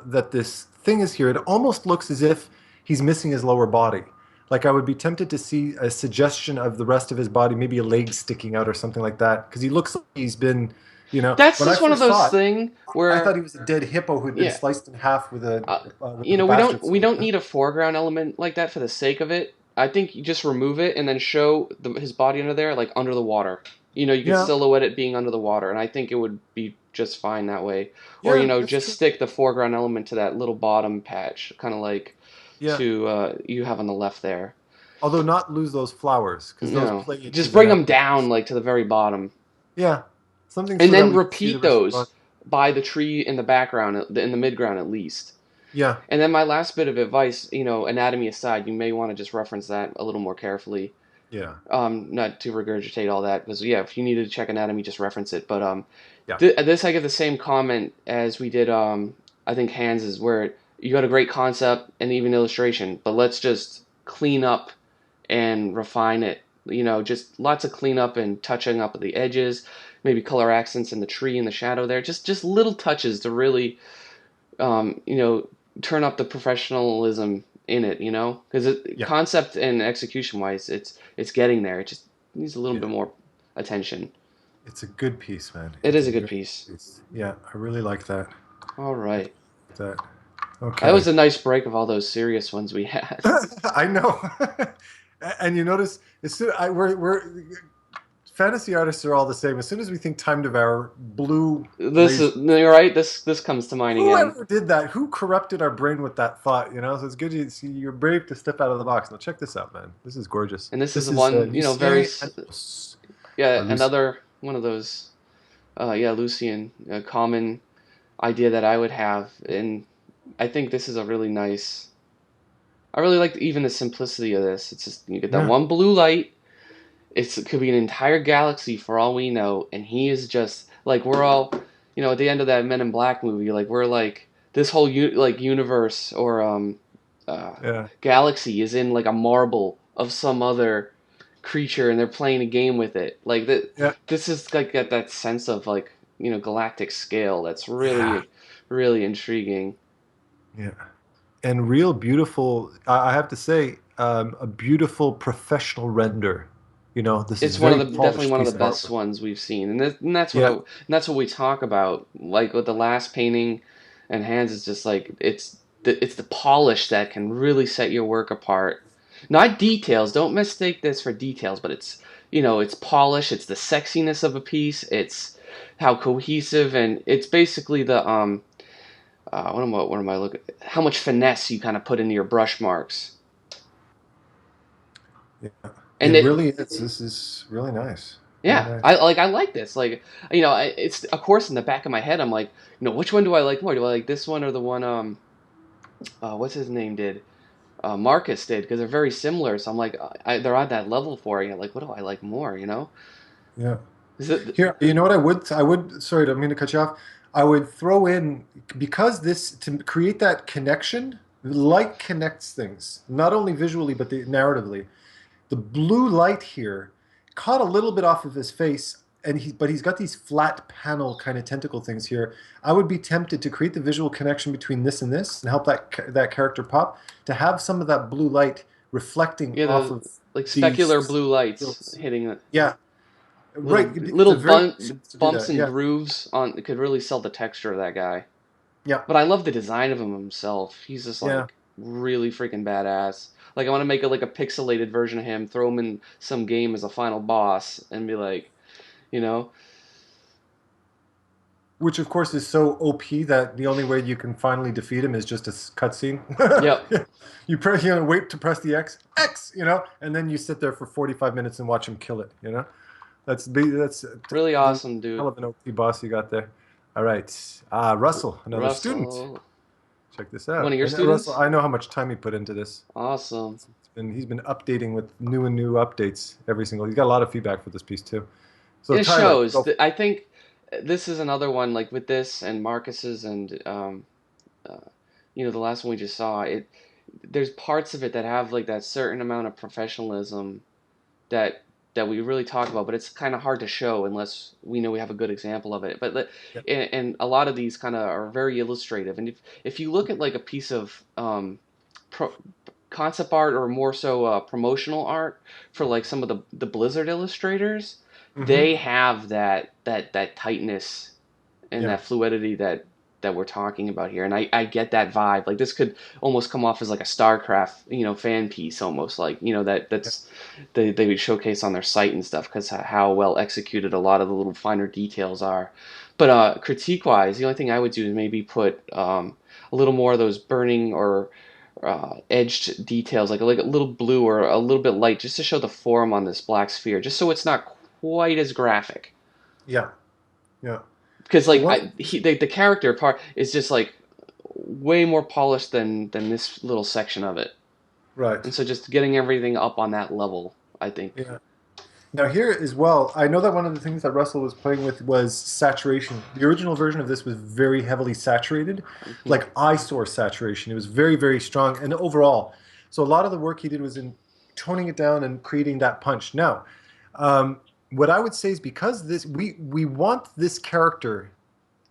that this thing is here, it almost looks as if he's missing his lower body. Like I would be tempted to see a suggestion of the rest of his body, maybe a leg sticking out or something like that, because he looks like he's been, That's when I just one of first those saw it, thing I thought where, he was a dead hippo who'd been yeah, sliced in half uh, with the we don't bastard we sword. don't need a foreground element like that for the sake of it. I think you just remove it and then show his body under there, like under the water. You could Yeah, silhouette it being under the water, and I think it would be just fine that way. Or yeah, that's just true. stick the foreground element to that little bottom patch, kind of like Yeah. to you have on the left there. Although not lose those flowers because those No, play into just the bring them network. down like to the very bottom, Yeah, something and so that then we can see the repeat rest of the body. those by the tree in the background, in the midground at least. Yeah, And then my last bit of advice, anatomy aside, you may want to just reference that a little more carefully. yeah, Not to regurgitate all that, because yeah, if you needed to check anatomy, just reference it. But yeah, this I get the same comment as we did. I think Hans's, where you got a great concept and even illustration, but let's just clean up and refine it. Just lots of cleanup and touching up at the edges, maybe color accents in the tree and the shadow there. Just little touches to really, um, you know, turn up the professionalism in it. Because yeah, concept and execution wise, it's getting there. It just needs a little yeah. bit more attention. It's a good piece, man. It It's is a a good very piece. good piece. Yeah, I really like that. All right. That. That was Okay. a nice break of all those serious ones we had. I know. And you notice, as soon we're fantasy artists are all the same. As soon as we think time devour, blue laser. You're right. This comes to mind again. Whoever did that, who corrupted our brain with that thought? So it's good you see you're brave to step out of the box. Now check this out, man. This is gorgeous. And this is This the is one, very, Lucien and yeah, Lucien. another one of those, yeah, Lucian, a common idea that I would have. And I think this is a really nice, I really like even the simplicity of this. It's just, you get that Yeah, one blue light. It could be an entire galaxy for all we know. And he is just, like, we're all, at the end of that Men in Black movie, like, we're like, this whole, universe or, uh, yeah, galaxy is in, like, a marble of some other creature and they're playing a game with it. Like that yeah, this is like got that sense of like, galactic scale that's yeah, really really intriguing. yeah. and real beautiful. I have to say, a beautiful professional render. You know, this is It's one of very the definitely polished one of the piece of best artwork. ones we've seen, and that's what Yeah, and that's what we talk about. Like with the last painting, and hands is just like it's the polish that can really set your work apart. Not details. Don't mistake this for details, but it's it's polish. It's the sexiness of a piece. It's how cohesive, and it's basically the what am I looking? How much finesse you kind of put into your brush marks, yeah. and It it really is. This is really nice. Really Yeah, nice. I like this. Like, it's of course in the back of my head. I'm like, which one do I like more? Do I like this one or the one what's his name did? Marcus did because they're very similar. So I'm like, they're on that level for you. Like, what do I like more? Yeah. Is it? Here, you know what I would, sorry, I don't mean to cut you off. I would throw in, because this, to create that connection, light connects things, not only visually, but narratively. The blue light here caught a little bit off of his face, but he's got these flat panel kind of tentacle things here. I would be tempted to create the visual connection between this and this and help that character pop, to have some of that blue light reflecting Yeah, off the of like specular these blue lights skills. hitting it. Yeah, right. Little It's little a very nice chance to do bumps that. and Yeah, grooves on it could really sell the texture of that guy. yeah, But I love the design of him himself. He's just yeah. like really freaking badass. Like I want to make like a pixelated version of him, throw him in some game as a final boss, and be like, you know, Which of course is so OP that the only way you can finally defeat him is just a cutscene. yep, Wait to press the X, and then you sit there for 45 minutes and watch him kill it. That's really the awesome, dude. hell of an OP boss you got there. All right, Russell, another student. Russell, Check this one out. of your And Russell, students. I know how much time he put into this. Awesome. He's been updating with new and new updates every single. He's got a lot of feedback for this piece too. So It Tyler, shows. go. I think this is another one like with this and Marcus's and uh, the last one we just saw. There's parts of it that have like that certain amount of professionalism that we really talk about, but it's kind of hard to show unless we know we have a good example of it. Yeah. And a lot of these kind of are very illustrative. And if you look at like a piece of pro, concept art or more so promotional art for like some of the Blizzard illustrators, Mm-hmm. they have that tightness and Yeah. that fluidity that we're talking about here. And I get that vibe. Like this could almost come off as like a StarCraft, fan piece almost like, Yeah. they would showcase on their site and stuff because how well executed a lot of the little finer details are. But critique wise, the only thing I would do is maybe put a little more of those burning or edged details, like a little blue or a little bit light, just to show the form on this black sphere, just so it's not quite as graphic Yeah. Yeah. because So like one. the character part is just like way more polished than this little section of it, Right. and so just getting everything up on that level, I think. Yeah. Now here as well, I know that one of the things that Russell was playing with was saturation. The original version of this was very heavily saturated, Hmm. like eyesore saturation. It was very, very strong and overall. So a lot of the work he did was in toning it down and creating that punch. Now, um, what I would say is, because we want this character.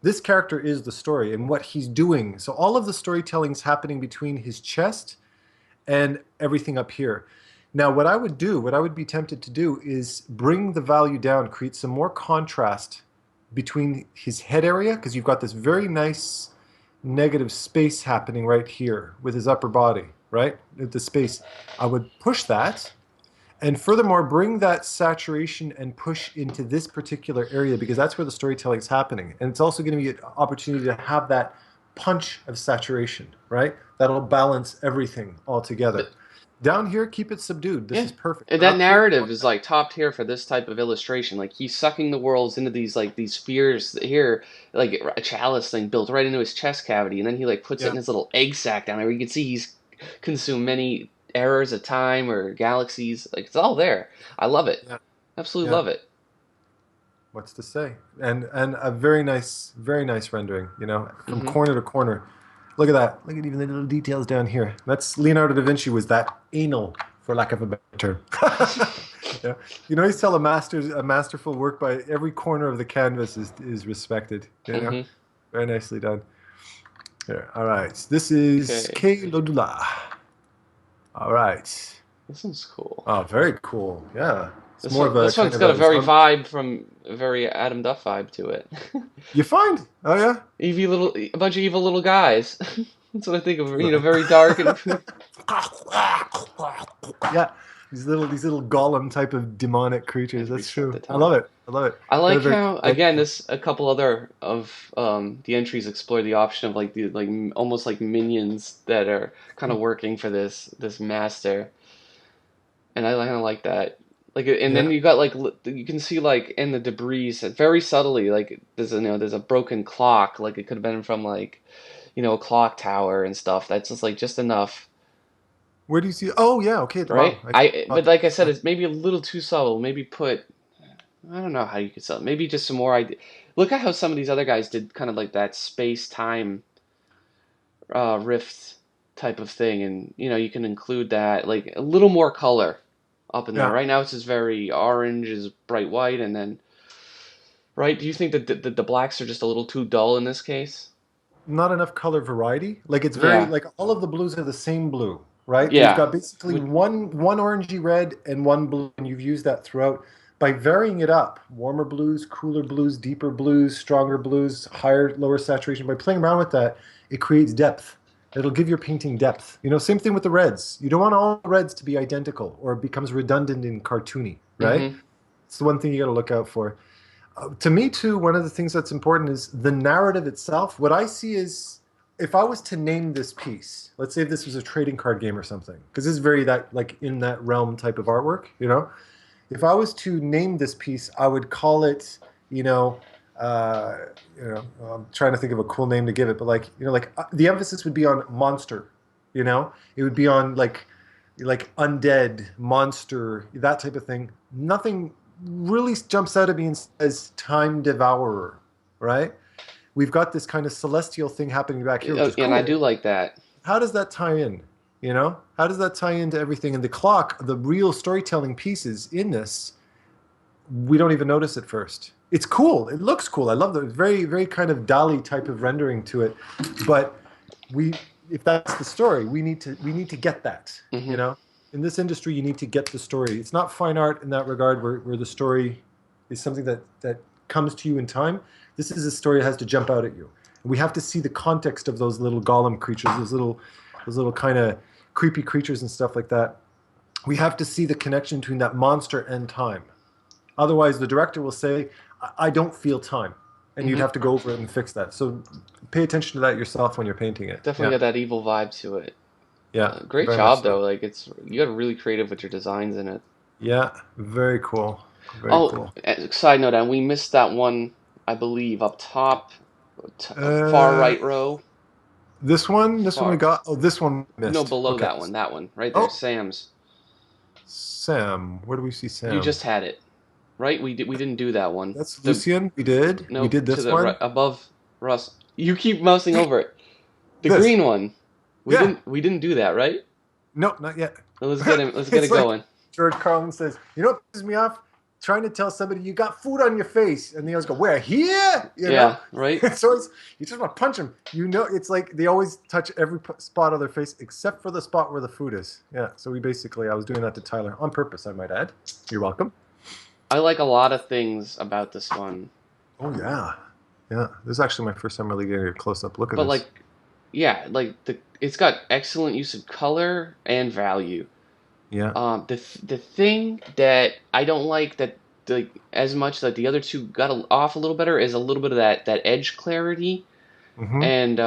This character is the story and what he's doing. So all of the storytelling's happening between his chest and everything up here. Now, what I would be tempted to do is bring the value down, create some more contrast between his head area, because you've got this very nice negative space happening right here with his upper body, right? The space. I would push that, and furthermore, bring that saturation and push into this particular area, because that's where the storytelling is happening. And it's also going to be an opportunity to have that punch of saturation, right? That'll balance everything all together. Down here, keep it subdued. This Yeah. is perfect. And that Up here, narrative is like top tier for this type of illustration. Like he's sucking the worlds into these spheres here, like a chalice thing built right into his chest cavity, and then he like puts it yeah, in his little egg sac down there. You can see he's consumed many errors of time or galaxies. Like it's all there. I love it. yeah, Absolutely yeah. love it. What's to say? And a very nice rendering. From Hmm. corner to corner. Look at that. Look at even the little details down here. That's Leonardo da Vinci, was that anal, for lack of a better term. Yeah. You know, he's tell a masterful work by every corner of the canvas is respected. Hmm. Very nicely done. Here, all right. This is Okay, K Lodula. All right. this one's cool. Oh, very cool. Yeah. It's This more one, of a this kind one's of got a a very zombie. vibe from a very Adam Duff vibe to it. You find? Oh yeah. A bunch of evil little guys. That's what I think of. Very dark and Yeah. These little golem type of demonic creatures. and That's reset the true. I time. love it. I love it. I Got a like very how cool again look. this a couple other of the entries explore the option of like almost like minions that are kind of working for this master, and I kind of like that. Like and then Yeah. you got like you can see like in the debris very subtly like there's a broken clock like it could have been from like a clock tower and stuff. That's just enough. Where do you see? Oh yeah. Okay. Right? Wow. I But spot like I said, that. it's maybe a little too subtle. Maybe put I don't know how you could sell it. Maybe just some more idea. Look at how some of these other guys did kind of like that space time rift type of thing, and you can include that like a little more color up in there. Yeah. Right now it's just very orange is bright white, and then right. Do you think that the blacks are just a little too dull in this case? Not enough color variety. Like it's very Yeah, like all of the blues are the same blue, right? You've yeah. got basically Would one orangey red and one blue, and you've used that throughout by varying it up. Warmer blues, cooler blues, deeper blues, stronger blues, higher, lower saturation. By playing around with that, it creates depth. It'll give your painting depth. Same thing with the reds. You don't want all reds to be identical or it becomes redundant and cartoony, right? mm-hmm. It's the one thing you got to look out for. To me too, one of the things that's important is the narrative itself. What I see is if I was to name this piece, let's say this was a trading card game or something, because this is very that like in that realm type of artwork. If I was to name this piece, I would call it, you know, uh, I'm trying to think of a cool name to give it, but like the emphasis would be on monster. It would be on like undead, monster, that type of thing. Nothing really jumps out at me and says time devourer, right? We've got this kind of celestial thing happening back here, which is And I do cool. like that. How does that tie in? How does that tie into everything? And the clock, the real storytelling pieces in this, we don't even notice at first. It's cool. It looks cool. I love the very, very kind of Dali type of rendering to it. But we, if that's the story, we need to get that. Hmm. You know, in this industry, you need to get the story. It's not fine art in that regard, where the story is something that comes to you in time. This is a story that has to jump out at you. We have to see the context of those little golem creatures, those little kind of creepy creatures and stuff like that. We have to see the connection between that monster and time. Otherwise, the director will say, "I don't feel time," and you'd Hmm. have to go over it and fix that. So pay attention to that yourself when you're painting it. Definitely Yeah, got that evil vibe to it. yeah, Great very much job so. though. Like you got really creative with your designs in it. Yeah, very cool, very Oh, cool. side note, and we missed that one, I believe, up top, far Uh, right row, this one we far got. Oh, this one we no missed. below Okay. that one, right there, Oh, Sam's. Sam. Where do we see You Sam? just had it, right? We didn't do that one. That's The Lucian. We did. We no did to this the right one. above Russ. You keep mousing over it. The This. green one. We Yeah. didn't we didn't do that, right? No, not yet. Well, let's get him. Let's get It's it like going. George Carlin says, what pisses me off? Trying to tell somebody you got food on your face, and they always go, "Where here?" Yeah, right. So you just want to punch them. It's like they always touch every spot of their face except for the spot where the food is. Yeah. So I was doing that to Tyler on purpose, I might add. You're welcome. I like a lot of things about this one, Oh yeah, yeah. This is actually my first time really getting a close up look at but this. like, yeah, like it's got excellent use of color and value. Yeah. The thing that I don't like that like as much that the other two got off a little better is a little bit of that edge clarity Mm-hmm. and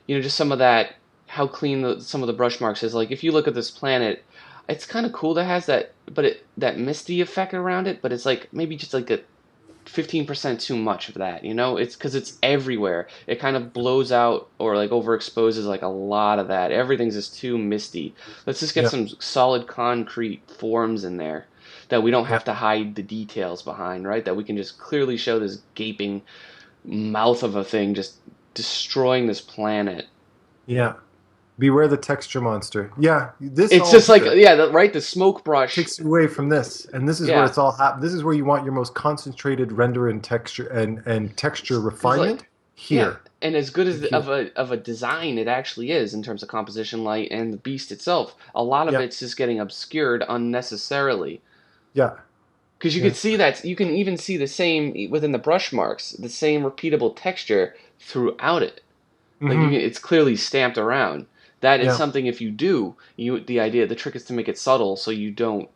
just some of that how clean some of the brush marks is. Like if you look at this planet, it's kind of cool that has that, but that misty effect around it. But it's like maybe just like a 15% too much of that. It's because it's everywhere. It kind of blows out or like overexposes like a lot of that. Everything's just too misty. Let's just get Yeah. some solid concrete forms in there that we don't Yeah. have to hide the details behind, right? That we can just clearly show this gaping mouth of a thing just destroying this planet. Yeah. Beware the texture monster. Yeah. This It's all just like, here yeah, right? The smoke brush. takes you away from this, and this is where Yeah. it's all happened. This is where you want your most concentrated render and texture and texture Because, like, refinement. Yeah, here and as good and as here. of a design it actually is in terms of composition, light, and the beast itself, a lot of Yeah, it's just getting obscured unnecessarily. yeah, Because you yeah. could see that, you can even see the same within the brush marks, the same repeatable texture throughout it. Like Hmm. it's clearly stamped around. That is Yeah, something if you do, the trick is to make it subtle so you don't,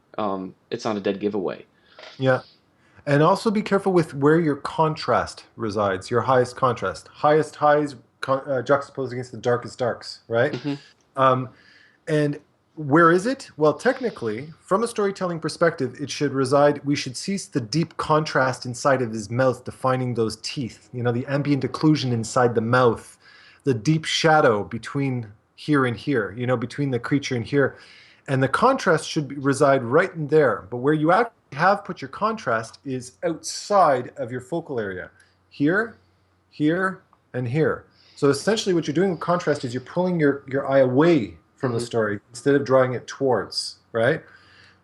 it's not a dead giveaway. yeah. And also be careful with where your contrast resides, your highest contrast. Highest highs juxtaposed against the darkest darks, right? Hmm. Um, and where is it? Well, technically, from a storytelling perspective, it should reside. We should see the deep contrast inside of his mouth, defining those teeth. You know, the ambient occlusion inside the mouth, the deep shadow between here and here. You know, between the creature and here, and the contrast should reside right in there. But where you actually have put your contrast is outside of your focal area, here, here, and here. So essentially, what you're doing with contrast is you're pulling your eye away from the Hmm. story instead of drawing it towards, right?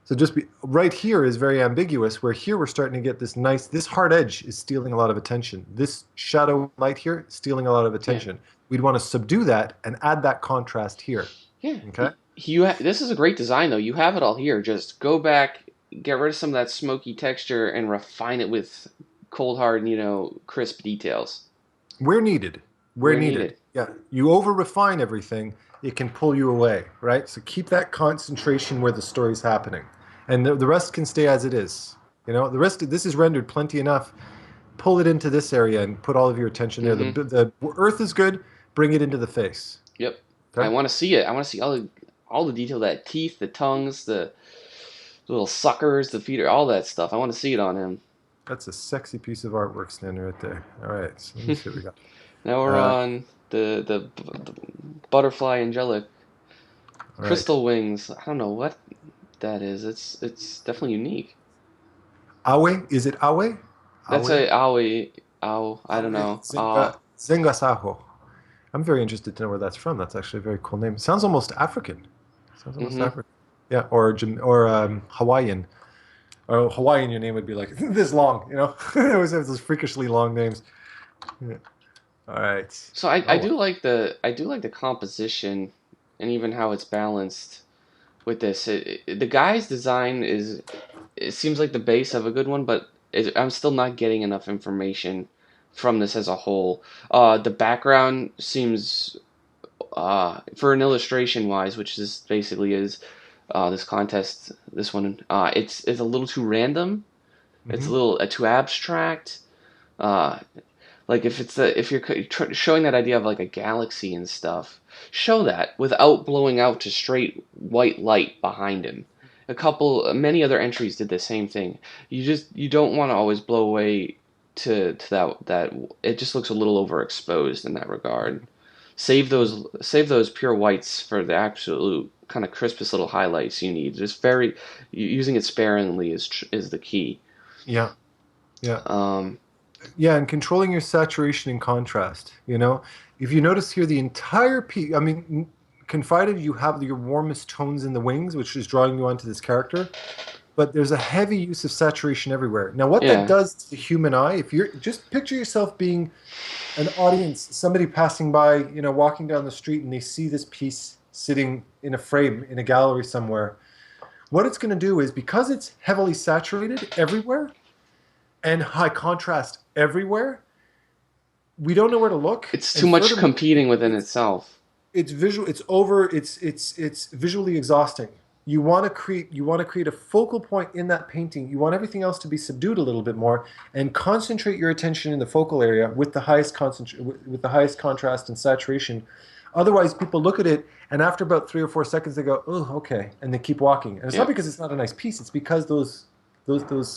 So just be right here is very ambiguous, where here we're starting to get this nice, this hard edge is stealing a lot of attention. This shadow light here, stealing a lot of Yeah. attention. We'd want to subdue that and add that contrast here. Yeah. Okay? This is a great design though. You have it all here. Just go back, get rid of some of that smoky texture, and refine it with cold hard, crisp details Where needed. Where where needed. needed. Yeah. You over refine everything, it can pull you away, right? So keep that concentration where the story's happening. And the rest can stay as it is. You know, the rest, this is rendered plenty enough. Pull it into this area and put all of your attention there. Hmm. The earth is good, bring it into the face. Yep. I Okay? want to see it. I want to see all the detail, that teeth, the tongues, the little suckers, the feet, all that stuff. I want to see it on him. That's a sexy piece of artwork standing right there. All right, so let me see what we got. Now we're Uh, on the butterfly angelic all right. crystal wings. I don't know what that is. It's definitely unique. Awe, is it Awe? That's Awe? a owie ow. I don't Awe know. Zengasaho. I'm very interested to know where that's from. That's actually a very cool name. It sounds almost African. Sounds almost Mm-hmm. African. Yeah, or Hawaiian. Or Hawaiian, your name would be like this long. You know, they always have those freakishly long names. Yeah. All right. So I Oh, do like the composition and even how it's balanced with this. The guy's design it seems like the base of a good one, but I'm still not getting enough information from this as a whole. The background seems, for an illustration wise, which this basically is, this contest, this one, it's a little too random. It's a hmm. little too abstract. Uh, like if you're showing that idea of like a galaxy and stuff, show that without blowing out to straight white light behind him. Many other entries did the same thing. You don't want to always blow away to that it just looks a little overexposed in that regard. Save those pure whites for the absolute kind of crispest little highlights you need. Just using it sparingly is the key. Yeah, yeah. Um, Yeah, and controlling your saturation and contrast. You know, if you notice here, the entire piece. I mean, confided you have your warmest tones in the wings, which is drawing you onto this character. But there's a heavy use of saturation everywhere. Now, what that yeah. does to the human eye, if you're just picture yourself being an audience, somebody passing by, you know, walking down the street, and they see this piece sitting in a frame in a gallery somewhere. What it's going to do is because it's heavily saturated everywhere and high contrast everywhere, we don't know where to look, It's too and much furthermore, competing within it's itself. it's visual, it's over, it's visually exhausting. You want to create a focal point in that painting. You want everything else to be subdued a little bit more and concentrate your attention in the focal area with the highest contrast and saturation. Otherwise, people look at it and after about 3 or 4 seconds they go, "Oh, okay," and they keep walking. And it's not Yeah. because it's not a nice piece, it's because those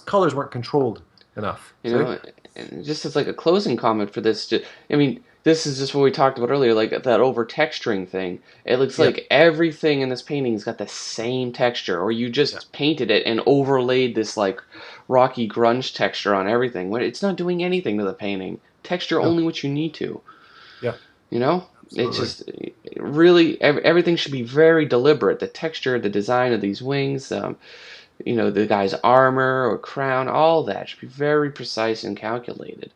colors weren't controlled enough. You See? know, and just as like a closing comment for this, I mean, this is just what we talked about earlier, like that over texturing thing. It looks Yeah. like everything in this painting's got the same texture, or you Yeah. just painted it and overlaid this like rocky grunge texture on everything. When it's not doing anything to the painting. Texture No. only what you need to. Yeah. You know, it's Absolutely. just really everything should be very deliberate. The texture, the design of these wings, the guy's armor or crown, all that should be very precise and calculated.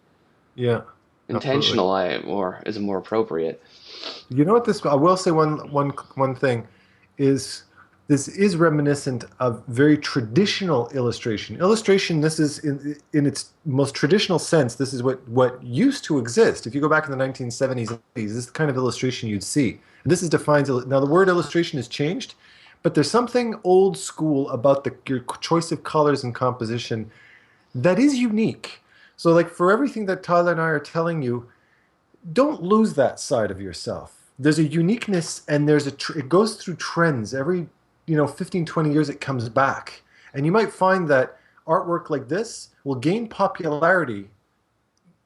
Yeah. Absolutely. intentional, or is more appropriate. You know what this? I will say one thing is this is reminiscent of very traditional illustration. Illustration, this is in its most traditional sense. This is what used to exist. If you go back in the 1970s, 80s, this is the kind of illustration you'd see. And this is defines now. The word illustration has changed, but there's something old school about your choice of colors and composition that is unique. So, like for everything that Tyler and I are telling you, don't lose that side of yourself. There's a uniqueness and it goes through trends every 15, 20 years it comes back. And you might find that artwork like this will gain popularity.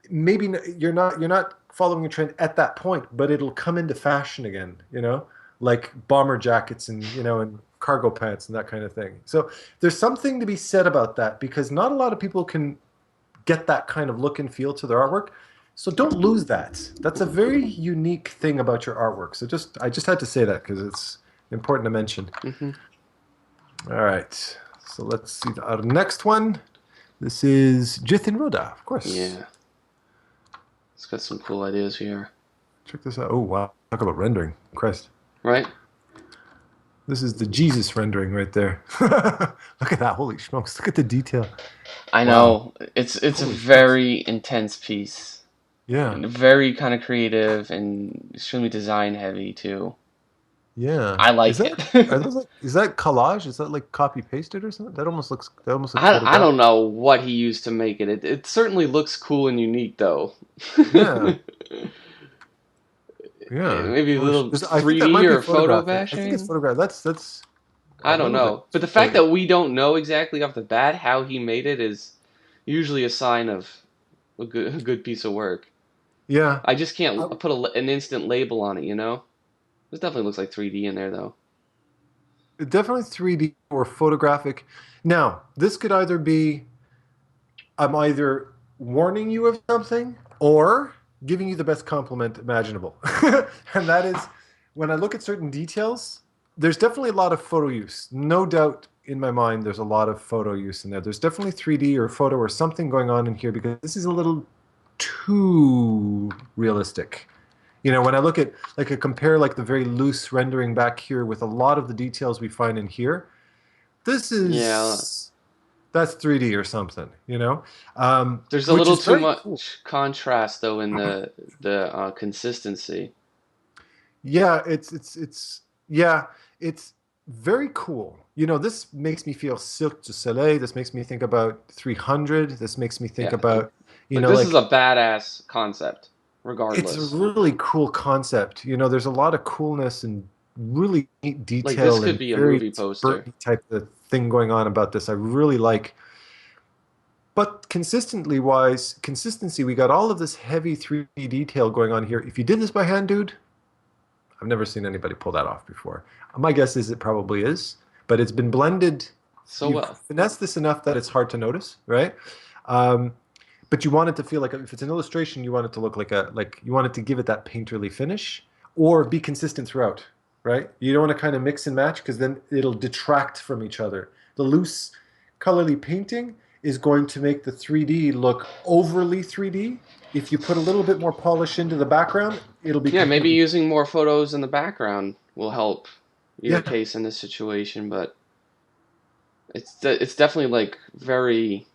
Maybe you're not following a trend at that point, but it'll come into fashion again, like bomber jackets and cargo pants and that kind of thing. So there's something to be said about that because not a lot of people can get that kind of look and feel to their artwork. So don't lose that. That's a very unique thing about your artwork. So I just had to say that because it's important to mention. Hmm. All right. So let's see our next one. This is Jithin Roda, of course. Yeah, it's got some cool ideas here, Check this out. Oh wow. Talk about rendering. Christ. right? This is the Jesus rendering right there. Look at that. Holy smokes. Look at the detail. I Wow. know it's a Holy smokes. very intense piece, Yeah. and very kind of creative and extremely design heavy too. Yeah. I Is like that are it. those like is that collage? Is that like copy pasted or something? That almost looks I don't photographic. know what he used to make it. It certainly looks cool and unique though. Yeah. Yeah. Maybe a Holy little I think that 3D might be or photo photographed. I think it's bashing. photographed. That's a I don't little bit. know. But the fact that we don't know exactly off the bat how he made it is usually a sign of a good piece of work. Yeah. I just can't I, put an instant label on it, you know? This definitely looks like 3D in there though. definitely 3D or photographic. Now, this could either be I'm either warning you of something or giving you the best compliment imaginable. And that is when I look at certain details, there's definitely a lot of photo use. No doubt in my mind, there's a lot of photo use in there. There's definitely 3D or photo or something going on in here because this is a little too realistic. When I look at like I compare like the very loose rendering back here with a lot of the details we find in here, this Yeah, is that's 3D or something, there's a which little is too very cool. much contrast though in the consistency. Yeah, it's yeah, it's very cool. This makes me feel Cirque du Soleil. This makes me think about 300. This makes me think Yeah, about, like this is like a badass concept, it's a regardless. really cool concept. There's a lot of coolness and really neat Like this detail could and be a very movie poster. Burton type of thing going on about this. I really like. But consistency, we got all of this heavy 3D detail going on here. If you did this by hand, dude, I've never seen anybody pull that off before. My guess is it probably is, but it's been blended. So You've well. finessed this enough that it's hard to notice, right? Um, but you want it to feel like if it's an illustration, you want it to look like you want it to give it that painterly finish or be consistent throughout, right? You don't want to kind of mix and match because then it'll detract from each other. The loose, colorly painting is going to make the 3D look overly 3D. If you put a little bit more polish into the background, it'll be Yeah, maybe completely using more photos in the background will help your yeah. case in this situation, but it's definitely like very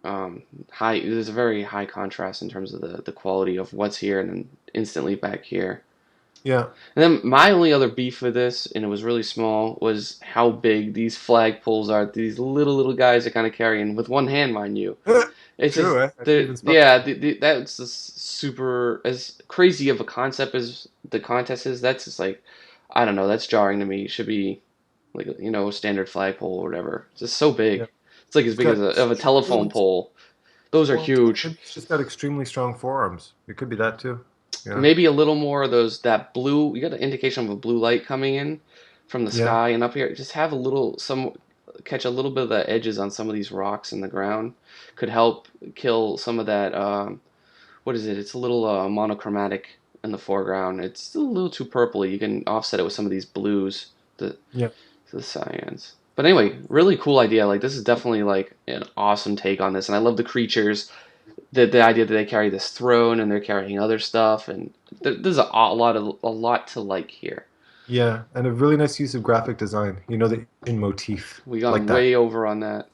high. There's a very high contrast in terms of the quality of what's here and then instantly back here. Yeah. And then my only other beef with this, and it was really small, was how big these flagpoles are. These little guys are kind of carrying with one hand, mind you. It's just True, eh? I didn't even spot yeah, that. that's just super as crazy of a concept as the contest is. That's just like I don't know. That's jarring to me. It should be like a standard flagpole or whatever. It's just so Yeah. big. It's like as It's big as got a telephone extremely, pole. Those are well, huge. maybe it's just got extremely strong forearms. It could be that too. Yeah. Maybe a little more of those that blue. You got an indication of a blue light coming in from the Yeah. sky and up here. Just have a little some catch a little bit of the edges on some of these rocks in the ground. Could help kill some of that. What is it? It's a little monochromatic in the foreground. It's still a little too purpley. You can offset it with some of these blues, Yeah. the cyans. But anyway, really cool idea. Like this is definitely like an awesome take on this, and I love the creatures. the idea that they carry this throne and they're carrying other stuff, and there's a lot to like here. Yeah, and a really nice use of graphic design. You know, the Asian motif We like gone that. way over on that.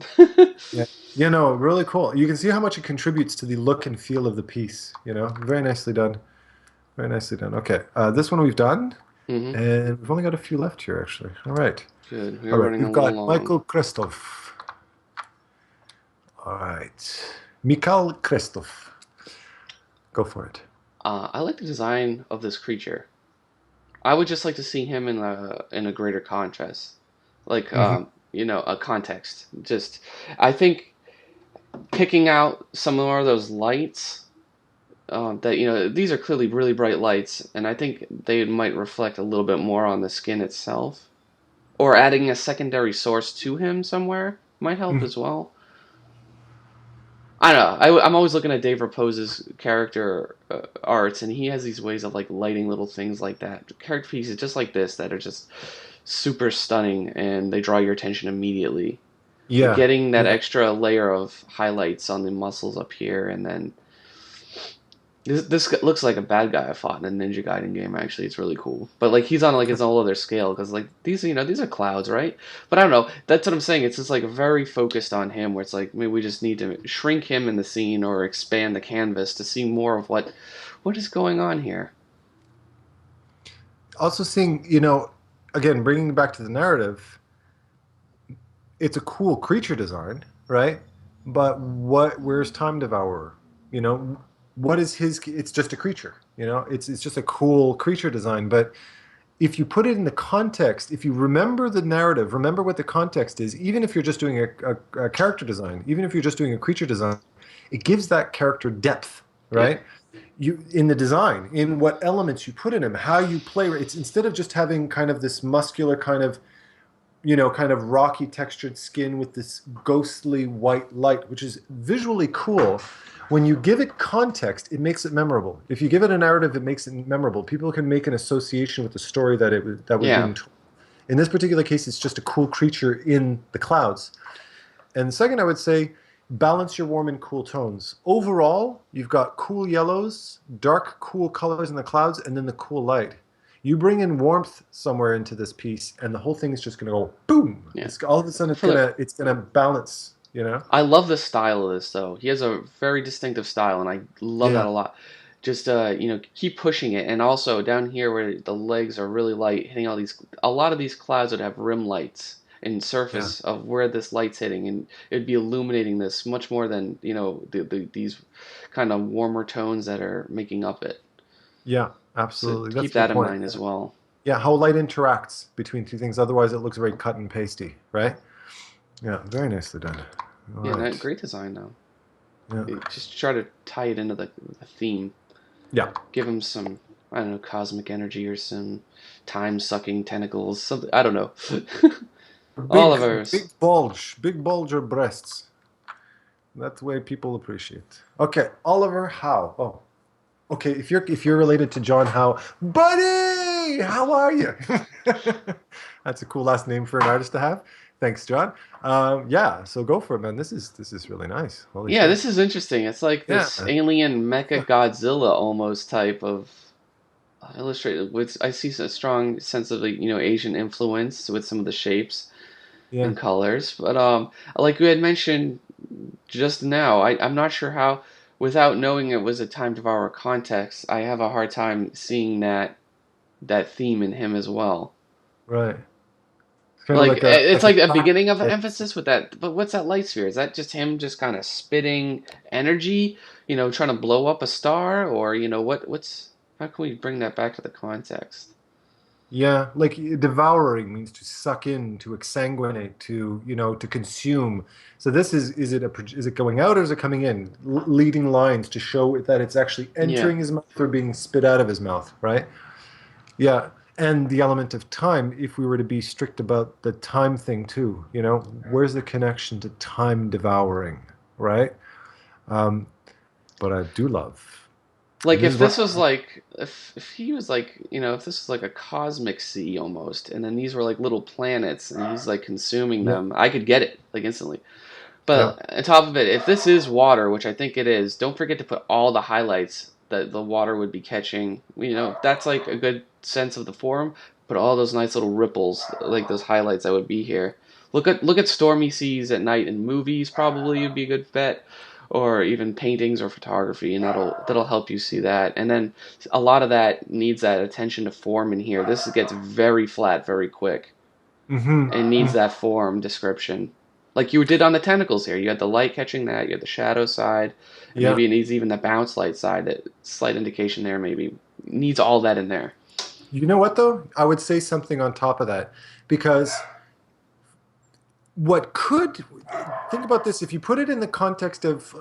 Yeah. You know, really cool. You can see how much it contributes to the look and feel of the piece. You know, very nicely done. Very nicely done. Okay, this one we've done, Hmm. and we've only got a few left here, actually. All right. Good. We All are right, running a we've little got long. Michael Christoph. All right. Michal Christoph. Go for it. I like the design of this creature. I would just like to see him in a greater contrast, like Hmm. a context. Just I think picking out some more of those lights that these are clearly really bright lights, and I think they might reflect a little bit more on the skin itself, or adding a secondary source to him somewhere might help as well. I don't know. I'm always looking at Dave Rapose's character arts, and he has these ways of like lighting little things like that, character pieces just like this that are just super stunning, and they draw your attention immediately. Like Yeah. getting that Yeah. extra layer of highlights on the muscles up here, and then this looks like a bad guy I fought in a Ninja Gaiden game. Actually, it's really cool. But like he's on like his whole other scale because like these are clouds, right? But I don't know. That's what I'm saying. It's just like very focused on him, where it's like maybe we just need to shrink him in the scene or expand the canvas to see more of what is going on here. Also seeing, you know, again, bringing it back to the narrative, it's a cool creature design, right? But where's Time Devourer? You know, what is his? It's just a creature. You know, it's just a cool creature design. But if you put it in the context, if you remember the narrative, remember what the context is. Even if you're just doing a character design, even if you're just doing a creature design, it gives that character depth, Yeah, right? You in the design, in what elements you put in him, how you play. It's instead of just having kind of this muscular kind of, you know, kind of rocky textured skin with this ghostly white light, which is visually cool. When you give it context, it makes it memorable. If you give it a narrative, it makes it memorable. People can make an association with the story that was yeah. being told. In this particular case, it's just a cool creature in the clouds. And second, I would say balance your warm and cool tones. Overall, you've got cool yellows, dark, cool colors in the clouds, and then the cool light. You bring in warmth somewhere into this piece, and the whole thing is just going to go boom. Yeah. It's all of a sudden For the it's gonna balance. You know? I love the style of this though. He has a very distinctive style, and I love that Yeah, a lot. Just keep pushing it, and also down here where the legs are really light, hitting a lot of these clouds would have rim lights and yeah, surface of where this light's hitting, and it'd be illuminating this much more than these kind of warmer tones that are making up it. yeah. So Absolutely, that's keep a good that in point. mind as well. Yeah, how light interacts between two things. Otherwise, it looks very cut and pasty, right? Yeah, very nicely done. All Yeah, right. great design though. Yeah, Just try to tie it into the theme. yeah. Give him some, I don't know, cosmic energy or some time sucking tentacles. Something I don't know. Big, Oliver's. big bulge or breasts. That's the way people appreciate. Okay, Oliver Howe. Oh, okay. If you're related to John Howe, buddy, how are you? That's a cool last name for an artist to have. Thanks, John. Yeah, so go for it, man. This is really nice. Holy Yeah, shit. this is interesting. It's like Yeah, this alien mecha Godzilla almost type of illustrated. With I see a strong sense of like Asian influence with some of the shapes yeah. and colors. But like you had mentioned just now, I'm not sure how, without knowing it was a Time Devourer context, I have a hard time seeing that theme in him as well. Right. It's kind of Like it's like a like a classic. beginning of an emphasis with that. But what's that light sphere? Is that just him just kind of spitting energy, trying to blow up a star, or what's how can we bring that back to the context? Yeah, like devouring means to suck in, to exsanguinate, to consume. So this is it going out or is it coming in? Leading lines to show that it's actually Yeah, entering his mouth or being spit out of his mouth, right? Yeah, and the element of time, if we were to be strict about the time thing too, where's the connection to time devouring, right? Um, but I do love, and like this if is what this was like if he was like if this was like a cosmic sea almost, and then these were like little planets, and he's like consuming yeah, them, I could get it like instantly. Yeah. But on top of it, if this is water, which I think it is, don't forget to put all the highlights that the water would be catching. That's like a good sense of the form. Put all those nice little ripples, like those highlights that would be here. Look at stormy seas at night in movies. Probably would be a good bet, or even paintings or photography, and that'll help you see that. And then a lot of that needs that attention to form in here. This gets very flat very quick and needs Mm-hmm. that form description. Like you did on the tentacles here. You had the light catching that, you had the shadow side, and Yeah. maybe it needs even the bounce light side. That slight indication there maybe needs all that in there. You know what though? I would say something on top of that because what could think about this if you put it in the context of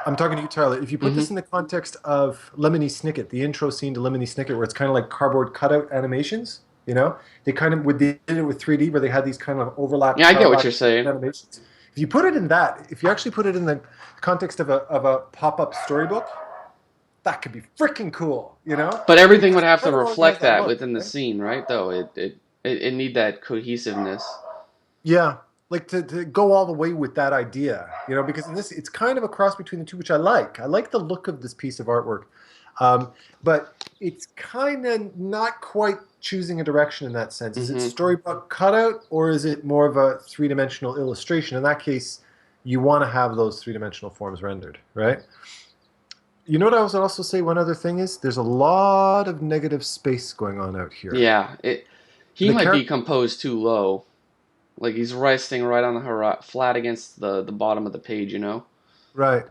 I'm talking to you, Tyler. If you put this Hmm. in the context of Lemony Snicket, the intro scene to Lemony Snicket, where it's kind of like cardboard cutout animations, they kind of they did it with 3D where they had these kind of overlap Yeah, I get what you're parallax saying. animations. If you put it in that, if you actually put it in the context of a pop-up storybook, that could be freaking cool, But everything would because it have to kind of already has reflect that that look, within the right? scene, right? Though it need that cohesiveness. Yeah, like to go all the way with that idea, because in this it's kind of a cross between the two, which I like. I like the look of this piece of artwork, but it's kind of not quite choosing a direction in that sense. Is it Hmm. storybook cutout or is it more of a three-dimensional illustration? In that case, you want to have those three-dimensional forms rendered, right? You know what I would also say? One other thing is there's a lot of negative space going on out here. Yeah, he The might be character, composed too low. Like he's resting right on the flat against the bottom of the page, you know? right?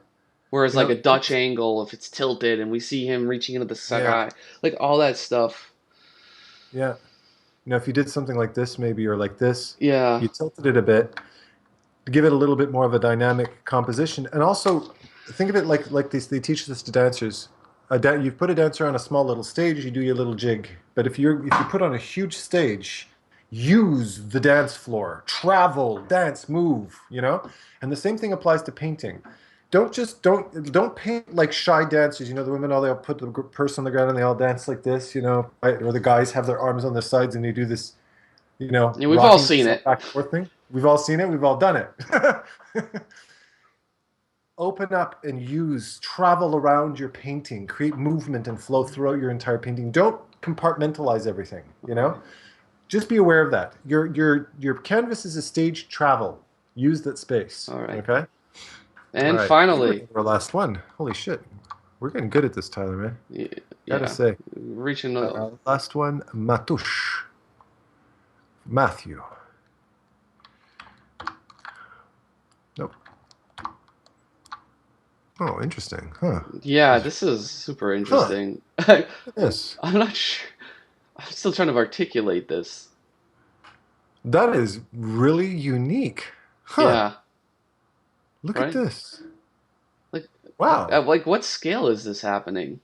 Whereas You like a know, Dutch angle, if it's tilted and we see him reaching into the yeah, sky, like all that stuff. yeah. If you did something like this, maybe, or like this, Yeah. you tilted it a bit to give it a little bit more of a dynamic composition. And also, think of it like this. They teach this to dancers. You put a dancer on a small little stage, you do your little jig. But if you put on a huge stage, use the dance floor, travel, dance, move. And the same thing applies to painting. Don't paint like shy dancers. The women all they all put the person on the ground and they all dance like this. Right? Or the guys have their arms on their sides and they do this Yeah, we've all rocking seen themselves it. back and forth thing. We've all seen it. We've all done it. Open up and use, travel around your painting, create movement and flow throughout your entire painting. Don't compartmentalize everything. Just be aware of that. Your canvas is a stage. Travel. Use that space. All right. Okay. All And right. I think we're finally, down to our last one. Holy shit. We're getting good at this, Tyler, man. Gotta yeah, say. reaching the. Last one, Matush. Matthew. Nope. Oh, interesting. Huh. Yeah, this is super Huh. interesting. Yes. I'm not sure. I'm still trying to articulate this. That is really unique. Huh. Yeah, Look at right? this. Like, Wow. like what scale is this happening?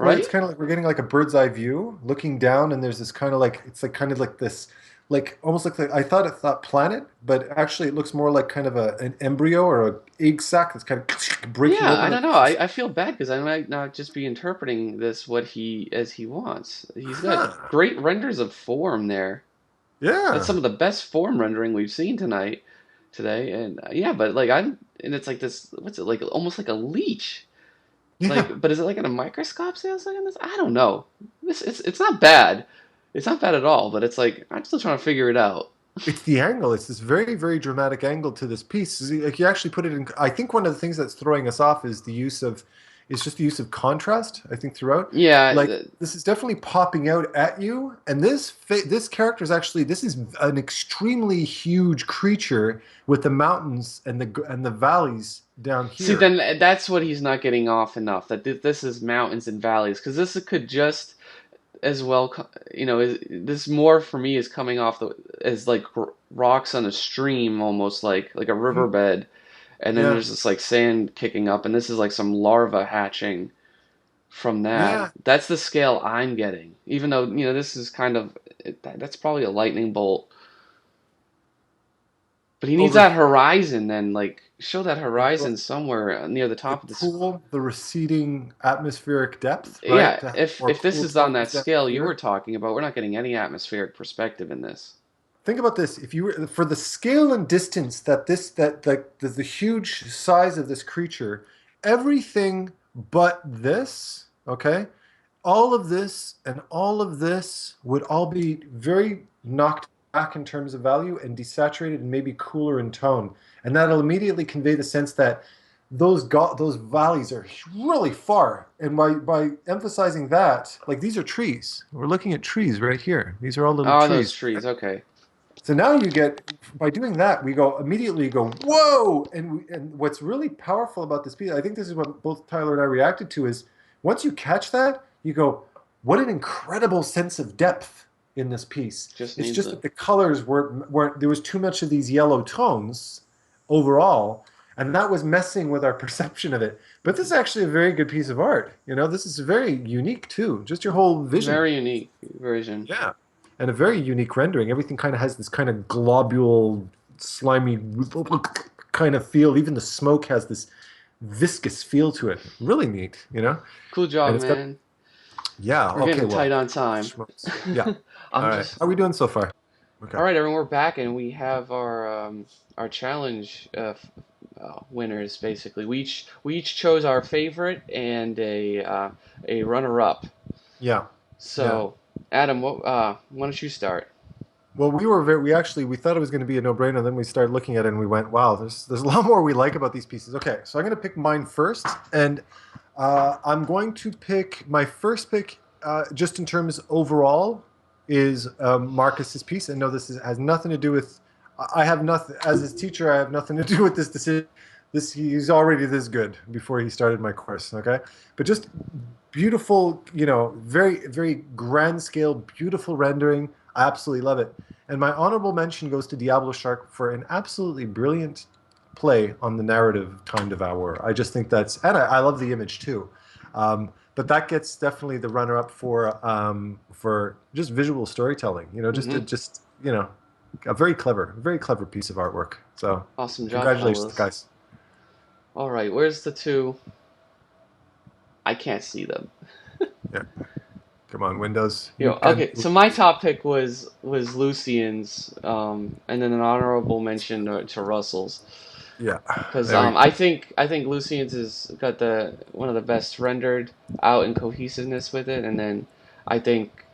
Well, it's Right? kind of like we're getting like a bird's eye view, looking down, and there's this kind of like it's like kind of like this, like almost like I thought it thought planet, but actually it looks more like kind of an embryo or a egg sac that's kind of breaking Yeah, I open. don't know. I feel bad because I might not just be interpreting this what he as he wants. He's got Huh. great renders of form there. That's some Yeah. of the best form rendering we've seen today, and yeah, but like and it's like this. What's it like? Almost like a leech. Yeah. Like, but is it like in a microscope? See, I was looking at this. I don't know. It's not bad. It's not bad at all. But it's like I'm still trying to figure it out. It's the angle. It's this very, very dramatic angle to this piece. Like you actually put it in. I think one of the things that's throwing us off is just the use of contrast. I think throughout, Yeah, like this is definitely popping out at you. And this character is actually this is an extremely huge creature with the mountains and the valleys down see, here. then that's what he's not getting off enough. That this is mountains and valleys because this could just as well, this more for me is coming off as like rocks on a stream, almost like a Mhm. riverbed, and then Yeah, there's this like sand kicking up, and this is like some larva hatching from that. yeah. That's the scale I'm getting, even though this is kind of that's probably a lightning bolt, but he needs Over that horizon. Then like show that the horizon somewhere near the the top of this. pool, the receding atmospheric depth, right? Yeah, To have if more if this cool is on tones that down scale you were here. talking about, we're not getting any atmospheric perspective in this. think about this. If you were for the scale and distance that the huge size of this creature, everything but this, okay, all of this and all of this would all be very knocked back in terms of value and desaturated and maybe cooler in tone, and that'll immediately convey the sense that those valleys are really far. And by emphasizing that, like these are trees. We're looking at trees right here. These are all little Oh, those trees. trees. Okay. So now you get by doing that, we go immediately go whoa, and what's really powerful about this piece, I think this is what both Tyler and I reacted to, is once you catch that, you go, what an incredible sense of depth in this piece. Just It's needs just it. that the colors weren't there was too much of these yellow tones overall, and that was messing with our perception of it. But this is actually a very good piece of art. This is very unique too. Just your whole vision. Very unique version. Yeah. And a very unique rendering. Everything kind of has this kind of globule, slimy kind of feel. Even the smoke has this viscous feel to it. Really neat. Cool And job, it's got, man. yeah, We're okay, getting well, tight on time. yeah. All I'm right. just How are we doing so far? Okay. all right, everyone. We're back, and we have our challenge winners. Basically, we each chose our favorite and a runner up. Yeah. Yeah. So, Adam, why don't you start? Well, we thought it was going to be a no-brainer. Then we started looking at it and we went, wow, there's a lot more we like about these pieces. Okay, so I'm going to pick mine first, and I'm going to pick my first pick, just in terms overall, is Marcus's piece. And no, has nothing to do with. I have nothing as his teacher. I have nothing to do with this decision. He's already this good before he started my course. Okay, but just beautiful, very very grand scale, beautiful rendering. I absolutely love it. And my honorable mention goes to Diablo Shark for an absolutely brilliant play on the narrative Time Devourer. I just think and I love the image too. But that gets definitely the runner-up for just visual storytelling. Hmm. Just a very clever piece of artwork. So Awesome job, congratulations, fellas. guys. All right, where's the two? I can't see them. Yeah, come on, Windows. You You know, can. okay, so my top pick was Lucian's, and then an honorable mention to Russell's, Yeah, because there we go. I think Lucian's has got the one of the best rendered out and cohesiveness with it, and then I think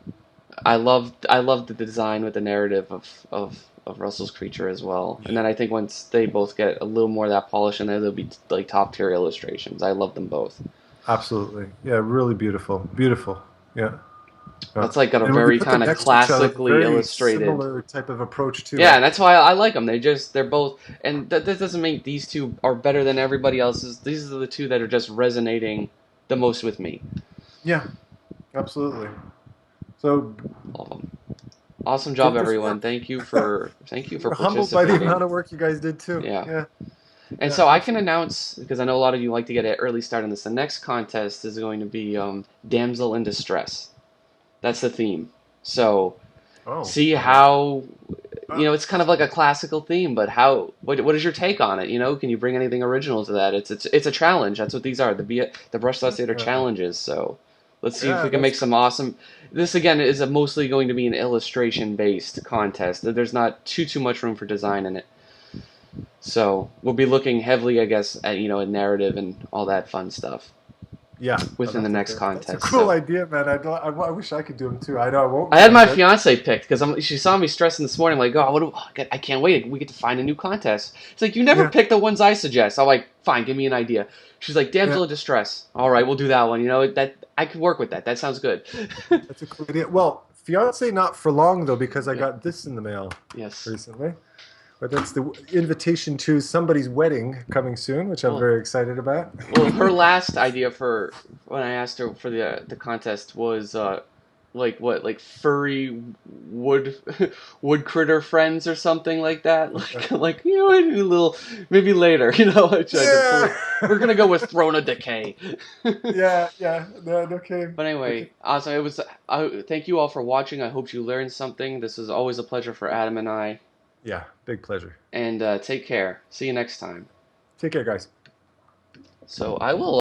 I loved the design with the narrative of Russell's creature as well, and then I think once they both get a little more of that polish in there, they'll be like top tier illustrations. I love them both. Absolutely. Yeah, really beautiful. Beautiful. Yeah. Yeah. That's like got a And when you very put them kind of next to each other, classically very illustrated. similar type of approach too, Yeah, eh? and that's why I like them. They're both, and that doesn't mean these two are better than everybody else's. These are the two that are just resonating the most with me. Yeah, absolutely. So All of them. Awesome job, tremendous everyone. work. Thank you for We're humbled by the participating. amount of work you guys did too. Yeah, Yeah, and yeah, so I can absolutely. announce because I know a lot of you like to get an early start on this. The next contest is going to be damsel in distress. That's the theme. So Oh, see okay. how Uh, it's kind of like a classical theme, but what is your take on it? Can you bring anything original to that? It's a challenge. That's what these are. The brush thoughts are yeah, challenges. So let's see if yeah, we can that's make some great. awesome. This again is mostly going to be an illustration based contest. There's not too much room for design in it. So we'll be looking heavily, I guess, at at narrative and all that fun stuff Yeah, oh, within the next that's a contest. cool So idea, man. I wish I could do them too. I know I won't I be had able my to. fiance picked because she saw me stressing this morning. Like, oh, I can't wait. We get to find a new contest. It's like you never Yeah, pick the ones I suggest. I'm like, fine, give me an idea. She's like, yeah, damsel in distress. All right, we'll do that one. That I can work with that. That sounds good. that's a cool idea. Well, fiance not for long though, because I Yeah. got this in the mail Yes. recently. But that's the invitation to somebody's wedding coming soon, which I'm Well, very excited about. well, her last idea for when I asked her for the contest was like what, like furry wood wood critter friends or something like that. Okay. Like a little maybe later. Which I Yeah. completely. We're gonna go with Throne of Decay. Yeah, yeah. No, no kidding. But No kidding. anyway, awesome. It was. Thank you all for watching. I hope you learned something. This is always a pleasure for Adam and I. Yeah, big pleasure. And take care. See you next time. Take care, guys. So I will.